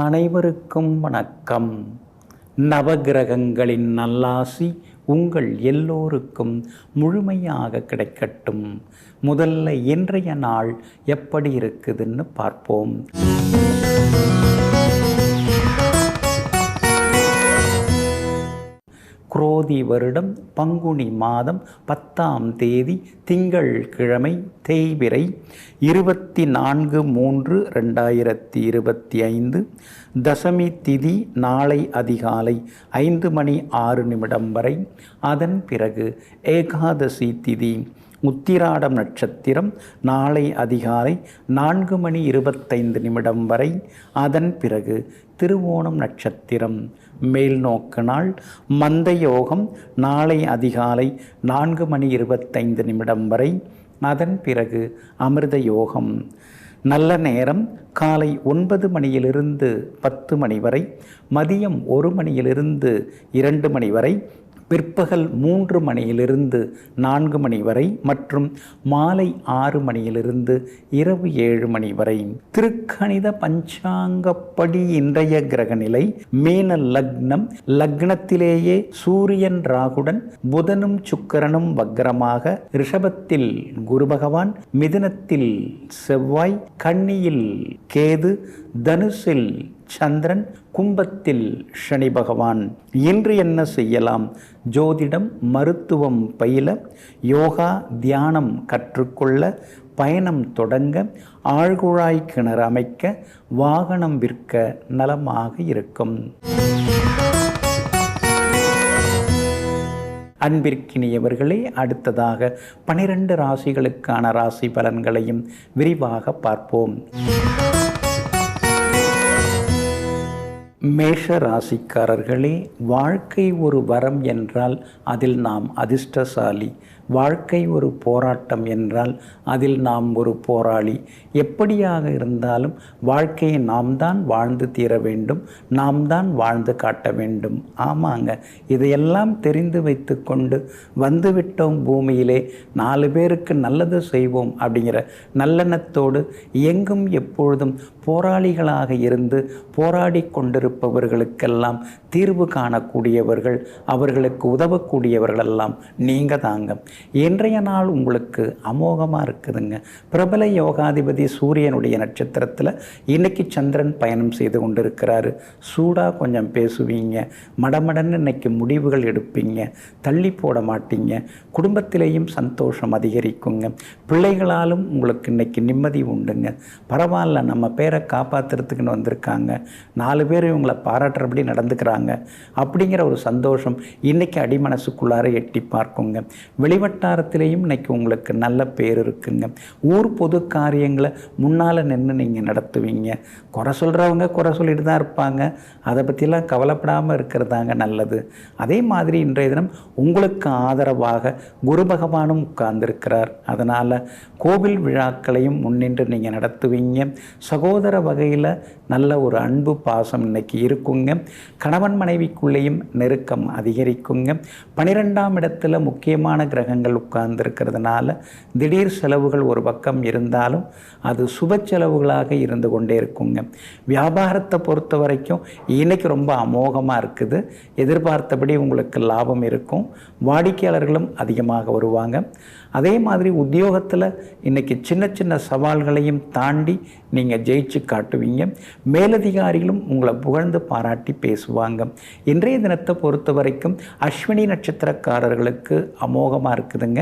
அனைவருக்கும் வணக்கம். நவகிரகங்களின் நல்லாசி உங்கள் எல்லோருக்கும் முழுமையாக கிடைக்கட்டும். முதல்ல இன்றைய நாள் எப்படி இருக்குதுன்னு பார்ப்போம். குரோதி வருடம் பங்குனி மாதம் 10ஆம் தேதி திங்கள் கிழமை தேய்பிறை 24/3/2025. தசமி திதி நாளை அதிகாலை 5:06 வரை. அதன் பிறகு ஏகாதசி திதி உத்திராடம் நட்சத்திரம் நாளை அதிகாலை 4:25 வரை. அதன் பிறகு திருவோணம் நட்சத்திரம் மேல் நோக்கு நாள். மந்த யோகம் நாளை அதிகாலை 4:25 வரை. அதன் பிறகு அமிர்த யோகம். நல்ல நேரம் காலை 9 மணியிலிருந்து 10 மணி வரை, மதியம் 1 மணியிலிருந்து 2 மணி வரை, பிற்பகல் 3 மணியிலிருந்து 4 மணி வரை மற்றும் மாலை 6 மணியிலிருந்து இரவு 7 மணி வரை. திருக்கணித பஞ்சாங்கப்படி இன்றைய கிரகநிலை மீன லக்னம். லக்னத்திலேயே சூரியன் ராகுடன் புதனும் சுக்கிரனும் வக்ரமாக, ரிஷபத்தில் குரு பகவான், மிதுனத்தில் செவ்வாய், கன்னியில் கேது, தனுசில் சந்திரன், கும்பத்தில் சனி பகவான். இன்று என்ன செய்யலாம்? ஜோதிடம், மருத்துவம் பயில, யோகா, தியானம் கற்றுக்கொள்ள, பயணம் தொடங்க, ஆழ்குழாய் கிணறு அமைக்க, வாகனம் விற்க நலமாக இருக்கும். அன்பிற்கினியவர்களே, அடுத்ததாக 12 ராசிகளுக்கான ராசி பலன்களையும் விரிவாக பார்ப்போம். மேஷ ராசிக்காரர்களே, வாழ்க்கை ஒரு வரம் என்றால் அதில் நாம் அதிர்ஷ்டசாலி. வாழ்க்கை ஒரு போராட்டம் என்றால் அதில் நாம் ஒரு போராளி. எப்படியாக இருந்தாலும் வாழ்க்கையை நாம் தான் வாழ்ந்து தீர வேண்டும், நாம் தான் வாழ்ந்து காட்ட வேண்டும். ஆமாங்க, இதையெல்லாம் தெரிந்து வைத்து கொண்டு வந்துவிட்டோம் பூமியிலே, 4 பேருக்கு நல்லது செய்வோம் அப்படிங்கிற நல்லெண்ணத்தோடு எங்கும் எப்பொழுதும் போராளிகளாக இருந்து போராடி கொண்டிருப்பவர்களுக்கெல்லாம் தீர்வு காணக்கூடியவர்கள், அவர்களுக்கு உதவக்கூடியவர்களெல்லாம் நீங்கள் தாங்க. இன்றைய நாள் உங்களுக்கு அமோகமாக இருக்குதுங்க. பிரபல யோகாதிபதி சூரியனுடைய நட்சத்திரத்தில் இன்னைக்கு சந்திரன் பயணம் செய்து கொண்டிருக்கிறாரு. சூடாக கொஞ்சம் பேசுவீங்க, மடமடன்னு இன்னைக்கு முடிவுகள் எடுப்பீங்க, தள்ளி போட மாட்டீங்க. குடும்பத்திலேயும் சந்தோஷம் அதிகரிக்குங்க. பிள்ளைகளாலும் உங்களுக்கு இன்னைக்கு நிம்மதி உண்டுங்க. பரவாயில்ல, நம்ம பேரை காப்பாற்றுறதுக்குன்னு வந்திருக்காங்க, 4 பேர் இவங்களை பாராட்டுறபடி நடந்துக்கிறாங்க அப்படிங்கிற ஒரு சந்தோஷம் இன்னைக்கு அடிமனசுக்குள்ளார எட்டி பார்க்குங்க. வெளிவட்டாரத்திலேயும் இன்னைக்கு உங்களுக்கு நல்ல பேர் இருக்குங்க. ஊர் பொது காரியங்களை முன்னால் நின்று நீங்கள் நடத்துவீங்க. குறை சொல்கிறவங்க குறை சொல்லிட்டு தான் இருப்பாங்க, அதை பற்றிலாம் கவலைப்படாமல் இருக்கிறதாங்க நல்லது. அதே மாதிரி இன்றைய தினம் உங்களுக்கு ஆதரவாக குரு பகவானும் உட்கார்ந்துருக்கிறார். அதனால் கோவில் விழாக்களையும் முன்னின்று நீங்கள் நடத்துவீங்க. சகோதர வகையில் நல்ல ஒரு அன்பு பாசம் இன்னைக்கு இருக்குங்க. கணவன் மனைவிக்குள்ளேயும் நெருக்கம் அதிகரிக்குங்க. 12ஆம் இடத்துல முக்கியமான கிரகங்கள் உட்கார்ந்துருக்கிறதுனால திடீர் செலவுகள் ஒரு பக்கம் இருந்தாலும் அது சுப செலவுகளாக இருந்து கொண்டே இருக்குங்க. வியாபாரத்தை பொறுத்த வரைக்கும் இன்னைக்கு ரொம்ப அமோகமாக இருக்குது. எதிர்பார்த்தபடி உங்களுக்கு லாபம் இருக்கும். வாடிக்கையாளர்களும் அதிகமாக வருவாங்க. அதே மாதிரி உத்தியோகத்தில் இன்றைக்கி சின்ன சின்ன சவால்களையும் தாண்டி நீங்கள் ஜெயிச்சு காட்டுவீங்க. மேலதிகாரிகளும் உங்களை புகழ்ந்து பாராட்டி பேசுவாங்க. இன்றைய தினத்தை பொறுத்த வரைக்கும் அஸ்வினி நட்சத்திரக்காரர்களுக்கு அமோகமாக இருக்குதுங்க.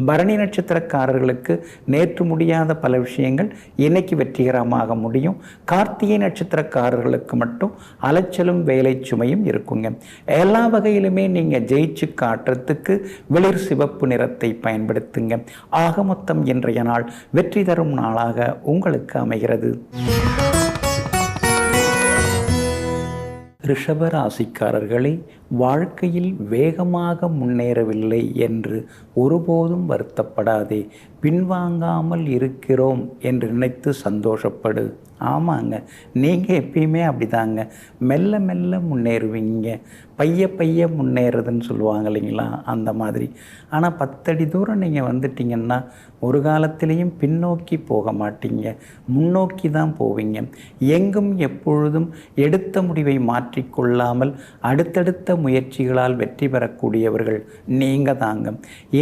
பரணி நட்சத்திரக்காரர்களுக்கு நேற்று முடியாத பல விஷயங்கள் இன்னைக்கு வெற்றிகரமாக முடியும். கார்த்திகை நட்சத்திரக்காரர்களுக்கு மட்டும் அலைச்சலும் வேலை சுமையும் இருக்குங்க. எல்லா வகையிலுமே நீங்கள் ஜெயிச்சு காட்டுறதுக்கு வெளிர் சிவப்பு நிறத்தை பயன்படுத்துங்க. ஆக மொத்தம் இன்றைய நாள் வெற்றி தரும் நாளாக உங்களுக்கு அமைகிறது. ரிஷப ராசிக்காரர்களே, வாழ்க்கையில் வேகமாக முன்னேறவில்லை என்று ஒருபோதும் வருத்தப்படாதே. பின்வாங்காமல் இருக்கிறோம் என்று நினைத்து சந்தோஷப்படு. ஆமாங்க, நீங்கள் எப்பயுமே அப்படிதாங்க. மெல்ல மெல்ல முன்னேறுவீங்க. பைய பைய முன்னேறதுன்னு சொல்லுவாங்க இல்லைங்களா, அந்த மாதிரி. ஆனால் 10 அடி தூரம் நீங்கள் வந்துட்டிங்கன்னா ஒரு காலத்திலையும் பின்னோக்கி போக மாட்டீங்க, முன்னோக்கி தான் போவீங்க. எங்கும் எப்பொழுதும் எடுத்த முடிவை மாற்றிக்கொள்ளாமல் அடுத்தடுத்த முயற்சிகளால் வெற்றி பெறக்கூடியவர்கள் நீங்கள் தாங்க.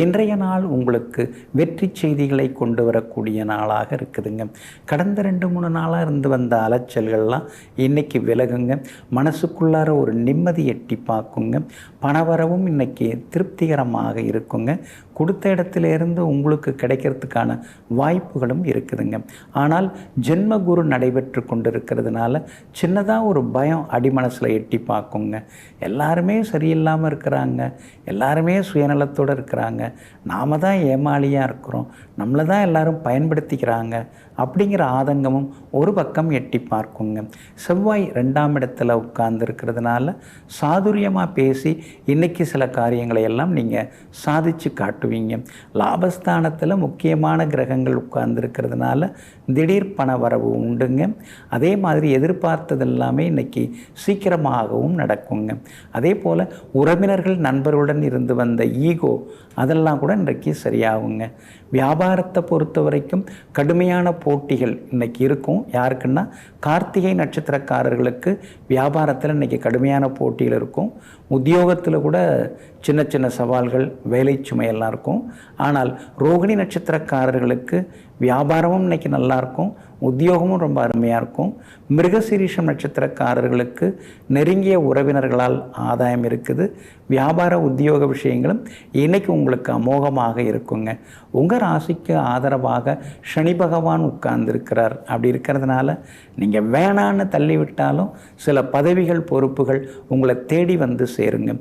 இன்றைய நாள் உங்களுக்கு வெற்றி செய்திகளை கொண்டு வரக்கூடிய நாளாக இருக்குதுங்க. கடந்த 2-3 நாளாக இருந்து வந்த அலைச்சல்கள்லாம் இன்னைக்கு விலகுங்க. மனசுக்குள்ளார ஒரு நிம்மதி எட்டி பார்க்குங்க. பணவரவும் இன்னைக்கு திருப்திகரமாக இருக்குங்க. கொடுத்த இடத்திலிருந்து உங்களுக்கு கிடைக்கிறதுக்கான வாய்ப்புகளும் இருக்குதுங்க. ஆனால் ஜென்ம குரு நடைபெற்று கொண்டிருக்கிறதுனால சின்னதாக ஒரு பயம் அடிமனசில் எட்டி பார்க்குங்க. எல்லாருமே சரியில்லாமல் இருக்கிறாங்க, எல்லாருமே சுயநலத்தோடு இருக்கிறாங்க, நாம் தான் ஏமாளியாக இருக்கிறோம், நம்மளை தான் எல்லாரும் பயன்படுத்திக்கிறாங்க அப்படிங்கிற ஆதங்கமும் ஒரு பக்கம் எட்டி பார்க்குங்க. செவ்வாய் 2ஆம் இடத்துல உட்கார்ந்து இருக்கிறதுனால சாதுரியமாக பேசி இன்றைக்கி சில காரியங்களை எல்லாம் நீங்கள் சாதித்து காட்டுவீங்க. லாபஸ்தானத்தில் முக்கியமான கிரகங்கள் உட்கார்ந்துருக்கிறதுனால திடீர் பண வரவு உண்டுங்க. அதே மாதிரி எதிர்பார்த்தது எல்லாமே இன்றைக்கி சீக்கிரமாகவும் நடக்குங்க. அதே போல் உறவினர்கள் நண்பர்களுடன் இருந்து வந்த ஈகோ அதெல்லாம் கூட இன்றைக்கி சரியாகுங்க. வியாபாரத்தை பொறுத்த வரைக்கும் கடுமையான போட்டிகள் இன்றைக்கி இருக்கும். யாருக்குன்னா கார்த்திகை நட்சத்திரக்காரர்களுக்கு வியாபாரத்தில் இன்றைக்கி கடுமையான போட்டிகள் இருக்கும். உத்தியோகத்தில் கூட சின்ன சின்ன சவால்கள், வேலை சுமையெல்லாம் இருக்கும். ஆனால் ரோகிணி நட்சத்திரக்காரர்களுக்கு வியாபாரமும் இன்றைக்கி நல்லாயிருக்கும், உத்தியோகமும் ரொம்ப அருமையாக இருக்கும். மிருகசீரிஷம் நட்சத்திரக்காரர்களுக்கு நெருங்கிய உறவினர்களால் ஆதாயம் இருக்குது. வியாபார உத்தியோக விஷயங்களும் இன்றைக்கி உங்களுக்கு அமோகமாக இருக்குங்க. உங்கள் ராசிக்கு ஆதரவாக சனி பகவான் உட்கார்ந்துருக்கிறார். அப்படி இருக்கிறதுனால நீங்கள் வேணான்னு தள்ளிவிட்டாலும் சில பதவிகள், பொறுப்புகள் உங்களை தேடி வந்து சேருங்க.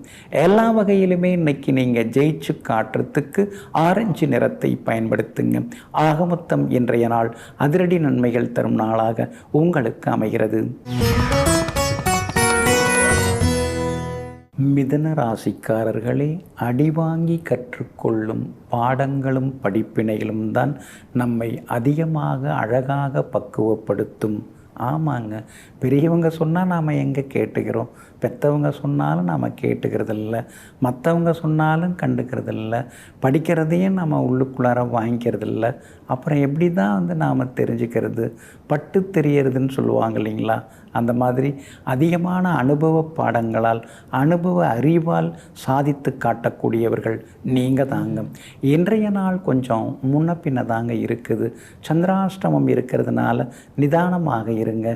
எல்லா வகையிலுமே இன்றைக்கி நீங்கள் ஜெயிச்சு காட்டுறதுக்கு ஆரஞ்சு நிறத்தை பயன்படுத்துங்க. ஆக மொத்தம் இன்றைய நாள் அதிரடி நன்மைகள் தரும் நாளாக உங்களுக்கு அமைகிறது. மிதுன ராசிக்காரர்களே, அடிவாங்கி கற்றுக்கொள்ளும் பாடங்களும் படிப்பினைகளும் தான் நம்மை அதிகமாக அழகாக பக்குவப்படுத்தும். ஆமாங்க, பெரியவங்க சொன்னால் நாம் எங்கே கேட்டுக்கிறோம், பெற்றவங்க சொன்னாலும் நாம் கேட்டுக்கிறதில்ல, மற்றவங்க சொன்னாலும் கண்டுக்கிறதில்ல, படிக்கிறதையும் நம்ம உள்ளுக்குள்ளார வாங்கிக்கிறதில்ல. அப்புறம் எப்படி தான் நாம் தெரிஞ்சுக்கிறது, பட்டு தெரியறதுன்னு சொல்லுவாங்க இல்லைங்களா, அந்த மாதிரி அதிகமான அனுபவ பாடங்களால், அனுபவ அறிவால் சாதித்து காட்டக்கூடியவர்கள் நீங்கள் தாங்க. இன்றைய நாள் கொஞ்சம் முன்ன பின்ன தாங்க இருக்குது. சந்திராஷ்டமம் இருக்கிறதுனால நிதானமாக இருங்க.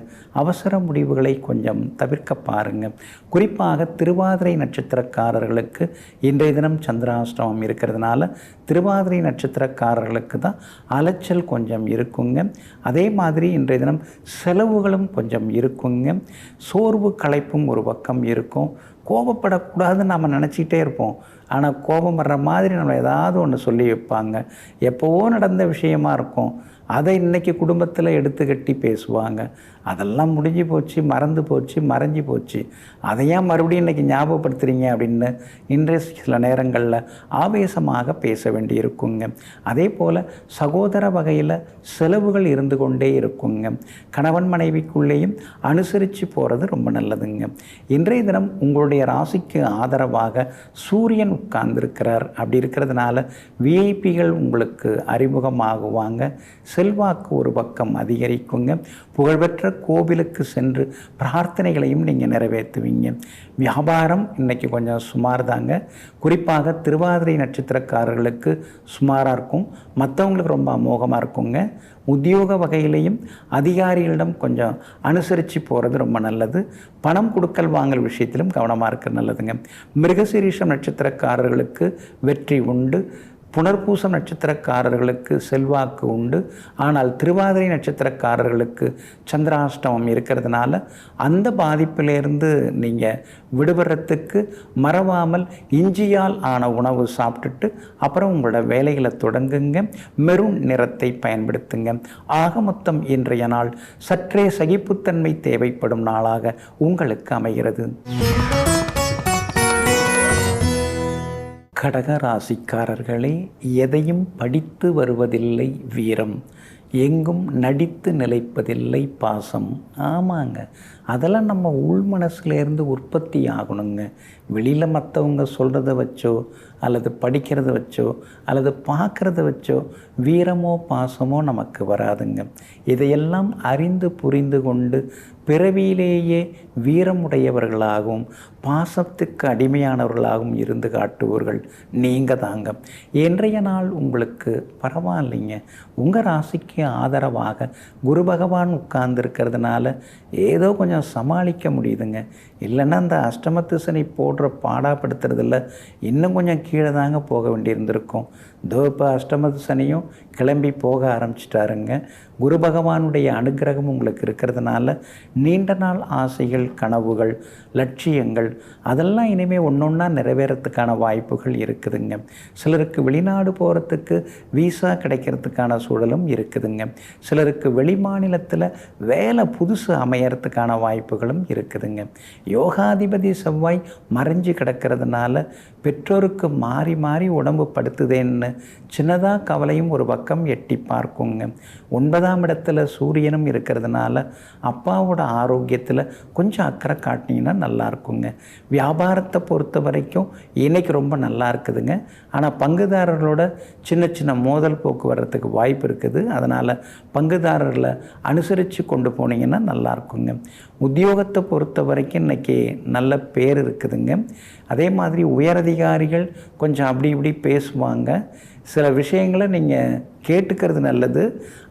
அவசர முடிவுகளை கொஞ்சம் தவிர்க்க பாருங்க. குறிப்பாக திருவாதிரை நட்சத்திரக்காரர்களுக்கு இன்றைய தினம் சந்திராஷ்டமம் இருக்கிறதுனால திருவாதிரை நட்சத்திரக்காரர்களுக்கு தான் அலைச்சல் கொஞ்சம் இருக்குங்க. அதே மாதிரி இன்றைய தினம் செலவுகளும் கொஞ்சம் இருக்குங்க. சோர்வு களைப்பும் ஒரு பக்கம் இருக்கும். கோபப்படக்கூடாதுன்னு நம்ம நினச்சிக்கிட்டே இருப்போம். ஆனால் கோபம் வர்ற மாதிரி நம்ம ஏதாவது ஒன்று சொல்லி வைப்பாங்க. எப்போவோ நடந்த விஷயமா இருக்கும், அதை இன்றைக்கி குடும்பத்தில் எடுத்து கட்டி பேசுவாங்க. அதெல்லாம் முடிஞ்சு போச்சு, மறந்து போச்சு, மறைஞ்சி போச்சு, அதை ஏன் மறுபடியும் இன்றைக்கி ஞாபகப்படுத்துகிறீங்க அப்படின்னு இன்றைய சில நேரங்களில் ஆவேசமாக பேச வேண்டி இருக்குங்க. அதே போல் சகோதர வகையில் செலவுகள் இருந்து கொண்டே இருக்குங்க. கணவன் மனைவிக்குள்ளேயும் அனுசரித்து போகிறது ரொம்ப நல்லதுங்க. இன்றைய தினம் உங்களுடைய ராசிக்கு ஆதரவாக சூரியன் உட்கார்ந்துருக்கிறார். அப்படி இருக்கிறதுனால விஐபிகள் உங்களுக்கு அறிமுகமாகுவாங்க. செல்வாக்கு ஒரு பக்கம் அதிகரிக்குங்க. புகழ்பெற்ற கோவிலுக்கு சென்று பிரார்த்தனைகளையும் நீங்கள் நிறைவேற்றுவீங்க. வியாபாரம் இன்றைக்கி கொஞ்சம் சுமார் தாங்க. குறிப்பாக திருவாதிரை நட்சத்திரக்காரர்களுக்கு சுமாராக இருக்கும், மற்றவங்களுக்கு ரொம்ப அமோகமாக இருக்குங்க. உத்தியோக வகையிலையும் அதிகாரிகளிடம் கொஞ்சம் அனுசரித்து போகிறது ரொம்ப நல்லது. பணம் கொடுக்கல் வாங்கல் விஷயத்திலும் கவனமாக இருக்கிறது நல்லதுங்க. மிருகசீரிஷம் நட்சத்திரக்காரர்களுக்கு வெற்றி உண்டு. புனர்பூசம் நட்சத்திரக்காரர்களுக்கு செல்வாக்கு உண்டு. ஆனால் திருவாதிரை நட்சத்திரக்காரர்களுக்கு சந்திராஷ்டமம் இருக்கிறதுனால அந்த பாதிப்பிலிருந்து நீங்கள் விடுபடுறதுக்கு மறவாமல் இஞ்சியால் ஆன உணவு சாப்பிட்டுட்டு அப்புறம் உங்களோட வேலைகளை தொடங்குங்க. மெரூன் நிறத்தை பயன்படுத்துங்க. ஆக மொத்தம் இன்றைய நாள் சற்றே சகிப்புத்தன்மை தேவைப்படும் நாளாக உங்களுக்கு அமைகிறது. கடக ராசிக்காரர்களே, எதையும் படித்து வருவதில்லை வீரம், எங்கும் நடித்து நிலைப்பதில்லை பாசம். ஆமாங்க, அதெல்லாம் நம்ம உள் மனசுலேருந்து உற்பத்தி ஆகணுங்க. வெளியில் மற்றவங்க சொல்கிறத வச்சோ அல்லது படிக்கிறத வச்சோ அல்லது பார்க்குறத வச்சோ வீரமோ பாசமோ நமக்கு வராதுங்க. இதையெல்லாம் அறிந்து புரிந்து கொண்டு பிறவியிலேயே வீரமுடையவர்களாகவும் பாசத்துக்கு அடிமையானவர்களாகவும் இருந்து காட்டுவர்கள் நீங்கள் தாங்க. இன்றைய நாள் உங்களுக்கு பரவாயில்லைங்க. உங்கள் ராசிக்கு ஆதரவாக குரு பகவான் உட்கார்ந்துருக்கிறதுனால ஏதோ கொஞ்சம் சமாளிக்க முடியுதுங்க. இல்லைன்னா அந்த அஷ்டமத்து சனி போடுற பாடாப்படுத்துறதில்ல இன்னும் கொஞ்சம் கீழே தாங்க போக வேண்டியிருந்திருக்கும். இப்போ அஷ்டமத்து சனியும் கிளம்பி போக ஆரம்பிச்சிட்டாருங்க. குரு பகவானுடைய அனுகிரகம் உங்களுக்கு இருக்கிறதுனால நீண்ட நாள் ஆசைகள், கனவுகள், லட்சியங்கள் அதெல்லாம் இனிமேல் ஒன்று ஒன்றா நிறைவேறத்துக்கான வாய்ப்புகள் இருக்குதுங்க. சிலருக்கு வெளிநாடு போகிறதுக்கு வீசா கிடைக்கிறதுக்கான சூழலும் இருக்குதுங்க. சிலருக்கு வெளி மாநிலத்தில் வேலை புதுசு அமையறதுக்கான வாய்ப்புகளும் இருக்குதுங்க. யோகாதிபதி செவ்வாய் மறைஞ்சு கிடக்கிறதுனால பெற்றோருக்கு மாறி மாறி உடம்பு படுத்துதேன்னு சின்னதாக கவலையும் ஒரு பக்கம் எட்டி பார்க்குங்க. 9ஆம் இடத்துல சூரியனும் இருக்கிறதுனால அப்பாவோட ஆரோக்கியத்தில் கொஞ்சம் அக்கறை காட்டினீங்கன்னா நல்லா இருக்குங்க. வியாபாரத்தை பொறுத்த வரைக்கும் இன்றைக்கி ரொம்ப நல்லா இருக்குதுங்க. ஆனால் பங்குதாரர்களோட சின்ன சின்ன மோதல் போக்கு வர்றதுக்கு வாய்ப்பு இருக்குது. அதனால் பங்குதாரர்களை அனுசரித்து கொண்டு போனீங்கன்னா நல்லா இருக்குங்க. உத்தியோகத்தை பொறுத்த வரைக்கும் இன்றைக்கி நல்ல பேர் இருக்குதுங்க. அதே மாதிரி உயரதிகாரிகள் கொஞ்சம் அப்படி இப்படி பேசுவாங்க. சில விஷயங்களை நீங்கள் கேட்டுக்கிறது நல்லது.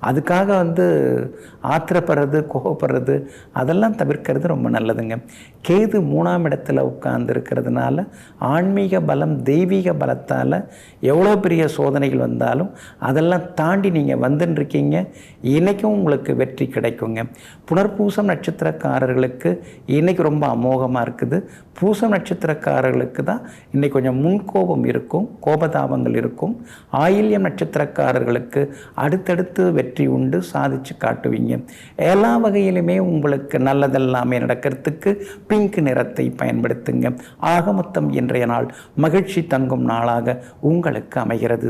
அதுக்காக ஆத்திரப்படுறது, கோபப்படுறது அதெல்லாம் தவிர்க்கிறது ரொம்ப நல்லதுங்க. கேது 3ஆம் இடத்துல உட்கார்ந்துருக்கிறதுனால ஆன்மீக பலம், தெய்வீக பலத்தால் எவ்வளோ பெரிய சோதனைகள் வந்தாலும் அதெல்லாம் தாண்டி நீங்கள் வந்துட்டுருக்கீங்க. இன்றைக்கும் உங்களுக்கு வெற்றி கிடைக்குங்க. புனர்பூசம் நட்சத்திரக்காரர்களுக்கு இன்றைக்கி ரொம்ப அமோகமாக இருக்குது. பூசம் நட்சத்திரக்காரர்களுக்கு தான் இன்றைக்கி கொஞ்சம் முன்கோபம் இருக்கும், கோபதாபங்கள் இருக்கும். ஆயில்யம் நட்சத்திரக்காரர்களுக்கு அடுத்தடுத்து வெற்றி உண்டு, சாதிச்சு காட்டுவீங்க. எல்லா வகையிலுமே உங்களுக்கு நல்லதெல்லாமே நடக்கிறதுக்கு பிங்க் நிறத்தை பயன்படுத்துங்க. ஆக மொத்தம் இன்றைய நாள் மகிழ்ச்சி தங்கும் நாளாக உங்களுக்கு அமைகிறது.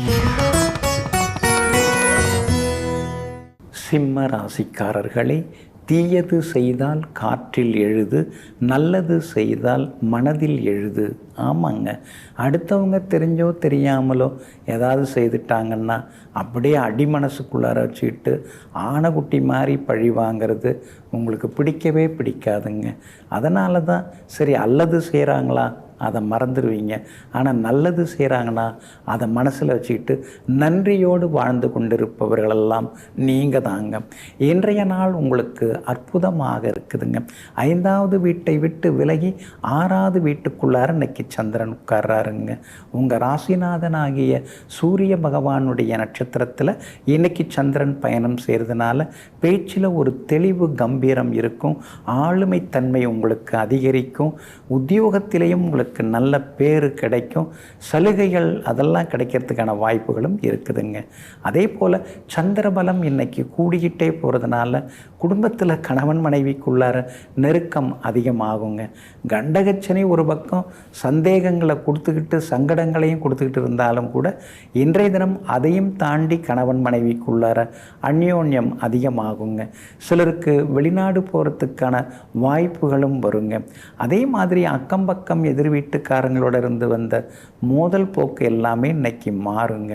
சிம்ம ராசிக்காரர்களே, தீயது செய்தால் காற்றில் எழுது, நல்லது செய்தால் மனதில் எழுது. ஆமாங்க, அடுத்தவங்க தெரிஞ்சோ தெரியாமலோ ஏதாவது செய்துட்டாங்கன்னா அப்படியே அடிமனசுக்குள்ளார வச்சுக்கிட்டு ஆனைக்குட்டி மாதிரி பழி வாங்கிறது உங்களுக்கு பிடிக்கவே பிடிக்காதுங்க. அதனால தான் சரி, அல்லது செய்கிறாங்களா அதை மறந்துடுவீங்க. ஆனால் நல்லது செய்கிறாங்கன்னா அதை மனசில் வச்சுக்கிட்டு நன்றியோடு வாழ்ந்து கொண்டிருப்பவர்களெல்லாம் நீங்கள் தாங்க. இன்றைய நாள் உங்களுக்கு அற்புதமாக இருக்குதுங்க. 5வது வீட்டை விட்டு விலகி 6வது வீட்டுக்குள்ளார இன்னைக்கு சந்திரன் உட்கார்றாருங்க. உங்கள் ராசிநாதனாகிய சூரிய பகவானுடைய நட்சத்திரத்தில் இன்னைக்கு சந்திரன் பயணம் செய்கிறதுனால பேச்சில் ஒரு தெளிவு, கம்பீரம் இருக்கும். ஆளுமைத்தன்மை உங்களுக்கு அதிகரிக்கும். உத்தியோகத்திலேயும் உங்களுக்கு நல்ல பேர் கிடைக்கும். சலுகைகள் அதெல்லாம் கிடைக்கிறதுக்கான வாய்ப்புகளும் இருக்குதுங்க. அதே போல் சந்திரபலம் இன்னைக்கு கூடிக்கிட்டே போகிறதுனால குடும்பத்தில் கணவன் மனைவிக்குள்ளார நெருக்கம் அதிகமாகுங்க. கண்டகச்சனை ஒரு பக்கம் சந்தேகங்களை கொடுத்துக்கிட்டு சங்கடங்களையும் கொடுத்துக்கிட்டு இருந்தாலும் கூட இன்றைய தினம் அதையும் தாண்டி கணவன் மனைவிக்குள்ளார அந்யோன்யம் அதிகமாகுங்க. சிலருக்கு வெளிநாடு போகிறதுக்கான வாய்ப்புகளும் வருங்க. அதே மாதிரி அக்கம் பக்கம் எதிர் வீட்டுக்காரங்களோட இருந்து வந்த மோதல் போக்கு எல்லாமே இன்னைக்கு மாறுங்க.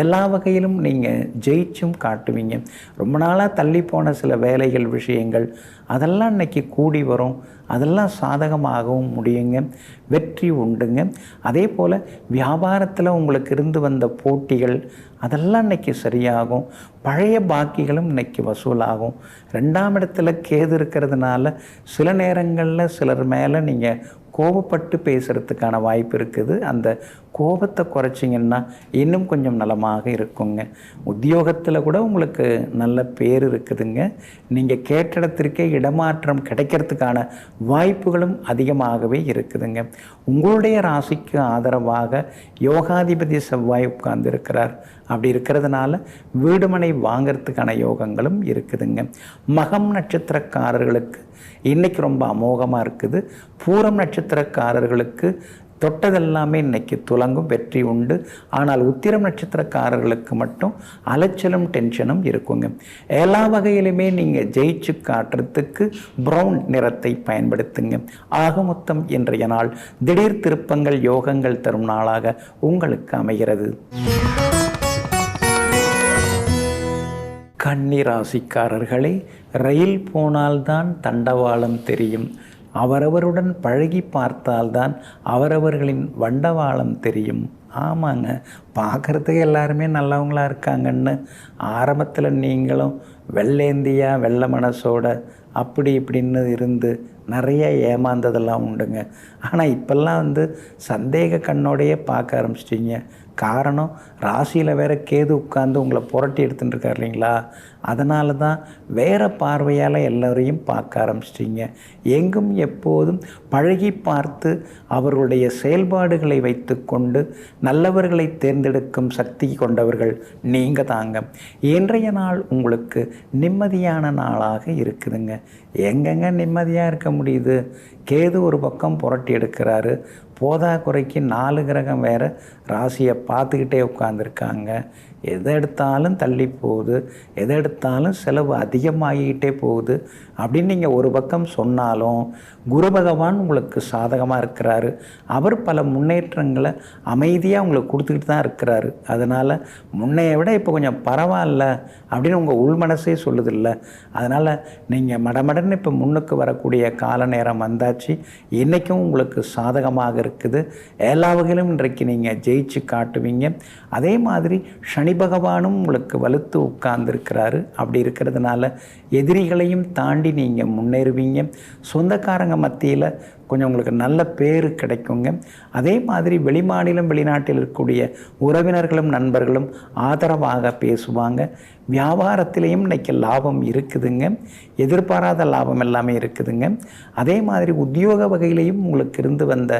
எல்லா வகையிலும் நீங்கள் ஜெயிச்சும் காட்டுவீங்க. ரொம்ப நாளாக தள்ளி போன சில வேலைகள், விஷயங்கள் அதெல்லாம் இன்னைக்கு கூடி வரும். அதெல்லாம் சாதகமாகவும் முடியுங்க. வெற்றி உண்டுங்க. அதே போல் வியாபாரத்தில் உங்களுக்கு இருந்து வந்த போட்டிகள் அதெல்லாம் இன்னைக்கு சரியாகும். பழைய பாக்கிகளும் இன்னைக்கு வசூலாகும். 2ஆம் இடத்துல கேது இருக்கிறதுனால சில நேரங்களில் சிலர் மேலே நீங்கள் கோபப்பட்டு பேசுகிறதுக்கான வாய்ப்பு இருக்குது. அந்த கோபத்தை குறைச்சிங்கன்னா இன்னும் கொஞ்சம் நலமாக இருக்குங்க. உத்தியோகத்தில் கூட உங்களுக்கு நல்ல பேர் இருக்குதுங்க. நீங்கள் கேட்ட இடத்திற்கே இடமாற்றம் கிடைக்கிறதுக்கான வாய்ப்புகளும் அதிகமாகவே இருக்குதுங்க. உங்களுடைய ராசிக்கு ஆதரவாக யோகாதிபதி செவ்வாய் உட்கார்ந்து இருக்கிறார். அப்படி இருக்கிறதுனால வீடுமனை வாங்கிறதுக்கான யோகங்களும் இருக்குதுங்க. மகம் நட்சத்திரக்காரர்களுக்கு இன்றைக்கி ரொம்ப அமோகமாக இருக்குது. பூரம் நட்சத்திரக்காரர்களுக்கு தொட்டதெல்லாமே இன்னைக்கு துலங்கும், வெற்றி உண்டு. ஆனால் உத்திரம் நட்சத்திரக்காரர்களுக்கு மட்டும் அலைச்சலும் டென்ஷனும் இருக்குங்க. எல்லா வகையிலுமே நீங்கள் ஜெயிச்சு காட்டுறதுக்கு ப்ரௌன் நிறத்தை பயன்படுத்துங்க. ஆக மொத்தம் இன்றைய நாள் திடீர் திருப்பங்கள் யோகங்கள் தரும் நாளாக உங்களுக்கு அமைகிறது. கன்னி ராசிக்காரர்களே, ரயில் போனால்தான் தண்டவாளம் தெரியும், அவரவருடன் பழகி பார்த்தால்தான் அவரவர்களின் வண்டவாளம் தெரியும். ஆமாங்க, பார்க்குறதுக்கு எல்லாருமே நல்லவங்களாக இருக்காங்கன்னு ஆரம்பத்தில் நீங்களும் வெள்ளேந்தியா வெள்ள மனசோட அப்படி இப்படின்னு இருந்து நிறைய ஏமாந்ததெல்லாம் உண்டுங்க. ஆனால் இப்போல்லாம் சந்தேக கண்ணோடையே பார்க்க ஆரம்பிச்சிட்டிங்க. காரணம், ராசியில் வேறு கேது உட்கார்ந்து உங்களை புரட்டி எடுத்துகிட்டு இருக்கார் இல்லைங்களா? அதனால தான் வேறு பார்வையால் எல்லோரையும் பார்க்க ஆரம்பிச்சிட்டிங்க. எங்கும் எப்போதும் பழகி பார்த்து அவர்களுடைய செயல்பாடுகளை வைத்து கொண்டு நல்லவர்களை தேர்ந்தெடுக்கும் சக்தி கொண்டவர்கள் நீங்கள் தாங்க. இன்றைய நாள் உங்களுக்கு நிம்மதியான நாளாக இருக்குதுங்க. எங்கெங்க நிம்மதியாக இருக்க முடியுது? கேது ஒரு பக்கம் புரட்டி எடுக்கிறாரு, போதா குறைக்கு 4 கிரகம் வேறு ராசியை பார்த்துக்கிட்டே உட்காந்துருக்காங்க. எதை எடுத்தாலும் தள்ளி போகுது, எதை எடுத்தாலும் செலவு அதிகமாகிக்கிட்டே போகுது அப்படின்னு நீங்கள் ஒரு பக்கம் சொன்னாலும் குரு பகவான் உங்களுக்கு சாதகமாக இருக்கிறாரு. அவர் பல முன்னேற்றங்களை அமைதியாக உங்களுக்கு கொடுத்துக்கிட்டு தான் இருக்கிறாரு. அதனால் முன்னைய விட இப்போ கொஞ்சம் பரவாயில்ல அப்படின்னு உங்கள் உள்மனசே சொல்லுதில்ல. அதனால் நீங்கள் மடமடன்னு இப்போ முன்னுக்கு வரக்கூடிய கால நேரம் வந்தாச்சு. இன்றைக்கும் உங்களுக்கு சாதகமாக இருக்குது. எல்லா வகையிலும் இன்றைக்கு நீங்கள் ஜெயிச்சு காட்டுவீங்க. அதே மாதிரி சனி பகவானும் உங்களுக்கு வலுத்து உட்கார்ந்துருக்கிறாரு. அப்படி இருக்கிறதுனால எதிரிகளையும் தாண்டி நீங்கள் முன்னேறுவீங்க. சொந்தக்காரங்க மத்தியில் கொஞ்சம் உங்களுக்கு நல்ல பேர் கிடைக்குங்க. அதே மாதிரி வெளிமாநிலம் வெளிநாட்டில் இருக்கக்கூடிய உறவினர்களும் நண்பர்களும் ஆதரவாக பேசுவாங்க. வியாபாரத்திலையும் இன்றைக்கி லாபம் இருக்குதுங்க, எதிர்பாராத லாபம் எல்லாமே இருக்குதுங்க. அதே மாதிரி உத்தியோக வகையிலையும் உங்களுக்கு இருந்து வந்த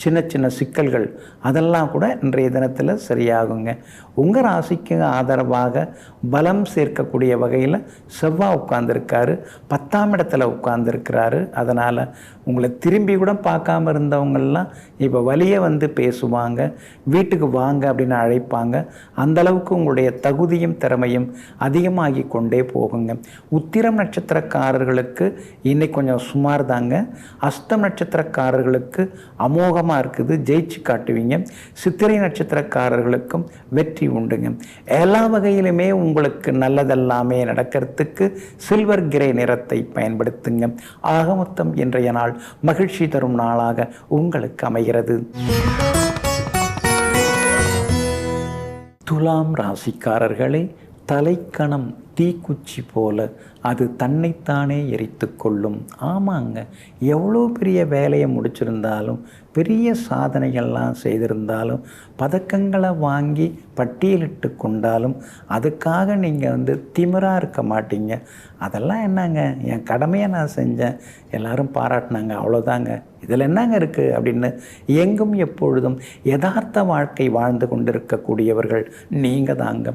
சின்ன சின்ன சிக்கல்கள் அதெல்லாம் கூட இன்றைய தினத்தில் சரியாகுங்க. உங்கள் ராசிக்கு ஆதரவாக பலம் சேர்க்கக்கூடிய வகையில் செவ்வாய் உட்கார்ந்துருக்காரு, 10ஆம் இடத்துல உட்கார்ந்துருக்கிறாரு. அதனால் உங்களை திரும்பி கூட பார்க்காம இருந்தவங்கள்லாம் இப்போ வழியே பேசுவாங்க, வீட்டுக்கு வாங்க அப்படின்னு அழைப்பாங்க. அந்தளவுக்கு உங்களுடைய தகுதியும் திறமையும் அதிகமாகி கொண்டே போகுங்க. உத்திரம் நட்சத்திரக்காரர்களுக்கு இன்னைக்கு கொஞ்சம் சுமார் தாங்க. அஸ்தம் நட்சத்திரக்காரர்களுக்கு அமோகமாக இருக்குது, ஜெயிச்சு காட்டுவீங்க. சித்திரை நட்சத்திரக்காரர்களுக்கும் வெற்றி உண்டுங்க. எல்லா வகையிலுமே உங்களுக்கு நல்லதெல்லாமே நடக்கிறதுக்கு சில்வர் கிரே நிறத்தை பயன்படுத்துங்க. ஆக மொத்தம் இன்றைய நாள் மகிழ்ச்சி தரும் நாளாக உங்களுக்கு அமைகிறது. துலாம் ராசிக்காரர்களே, தலைக்கணம் தீக்குச்சி போல அது தன்னைத்தானே எரித்து கொள்ளும். ஆமாங்க, எவ்வளோ பெரிய வேலையை முடிச்சிருந்தாலும் பெரிய சாதனைகள்லாம் செய்திருந்தாலும் பதக்கங்களை வாங்கி பட்டியலிட்டு கொண்டாலும் அதுக்காக நீங்கள் திமிராக இருக்க மாட்டீங்க. அதெல்லாம் என்னங்க, என் கடமையை நான் செஞ்சேன், எல்லாரும் பாராட்டினாங்க, அவ்வளோதாங்க, இதில் என்னங்க இருக்குது அப்படின்னு எங்கும் எப்பொழுதும் யதார்த்த வாழ்க்கை வாழ்ந்து கொண்டிருக்கக்கூடியவர்கள் நீங்கள் தாங்க.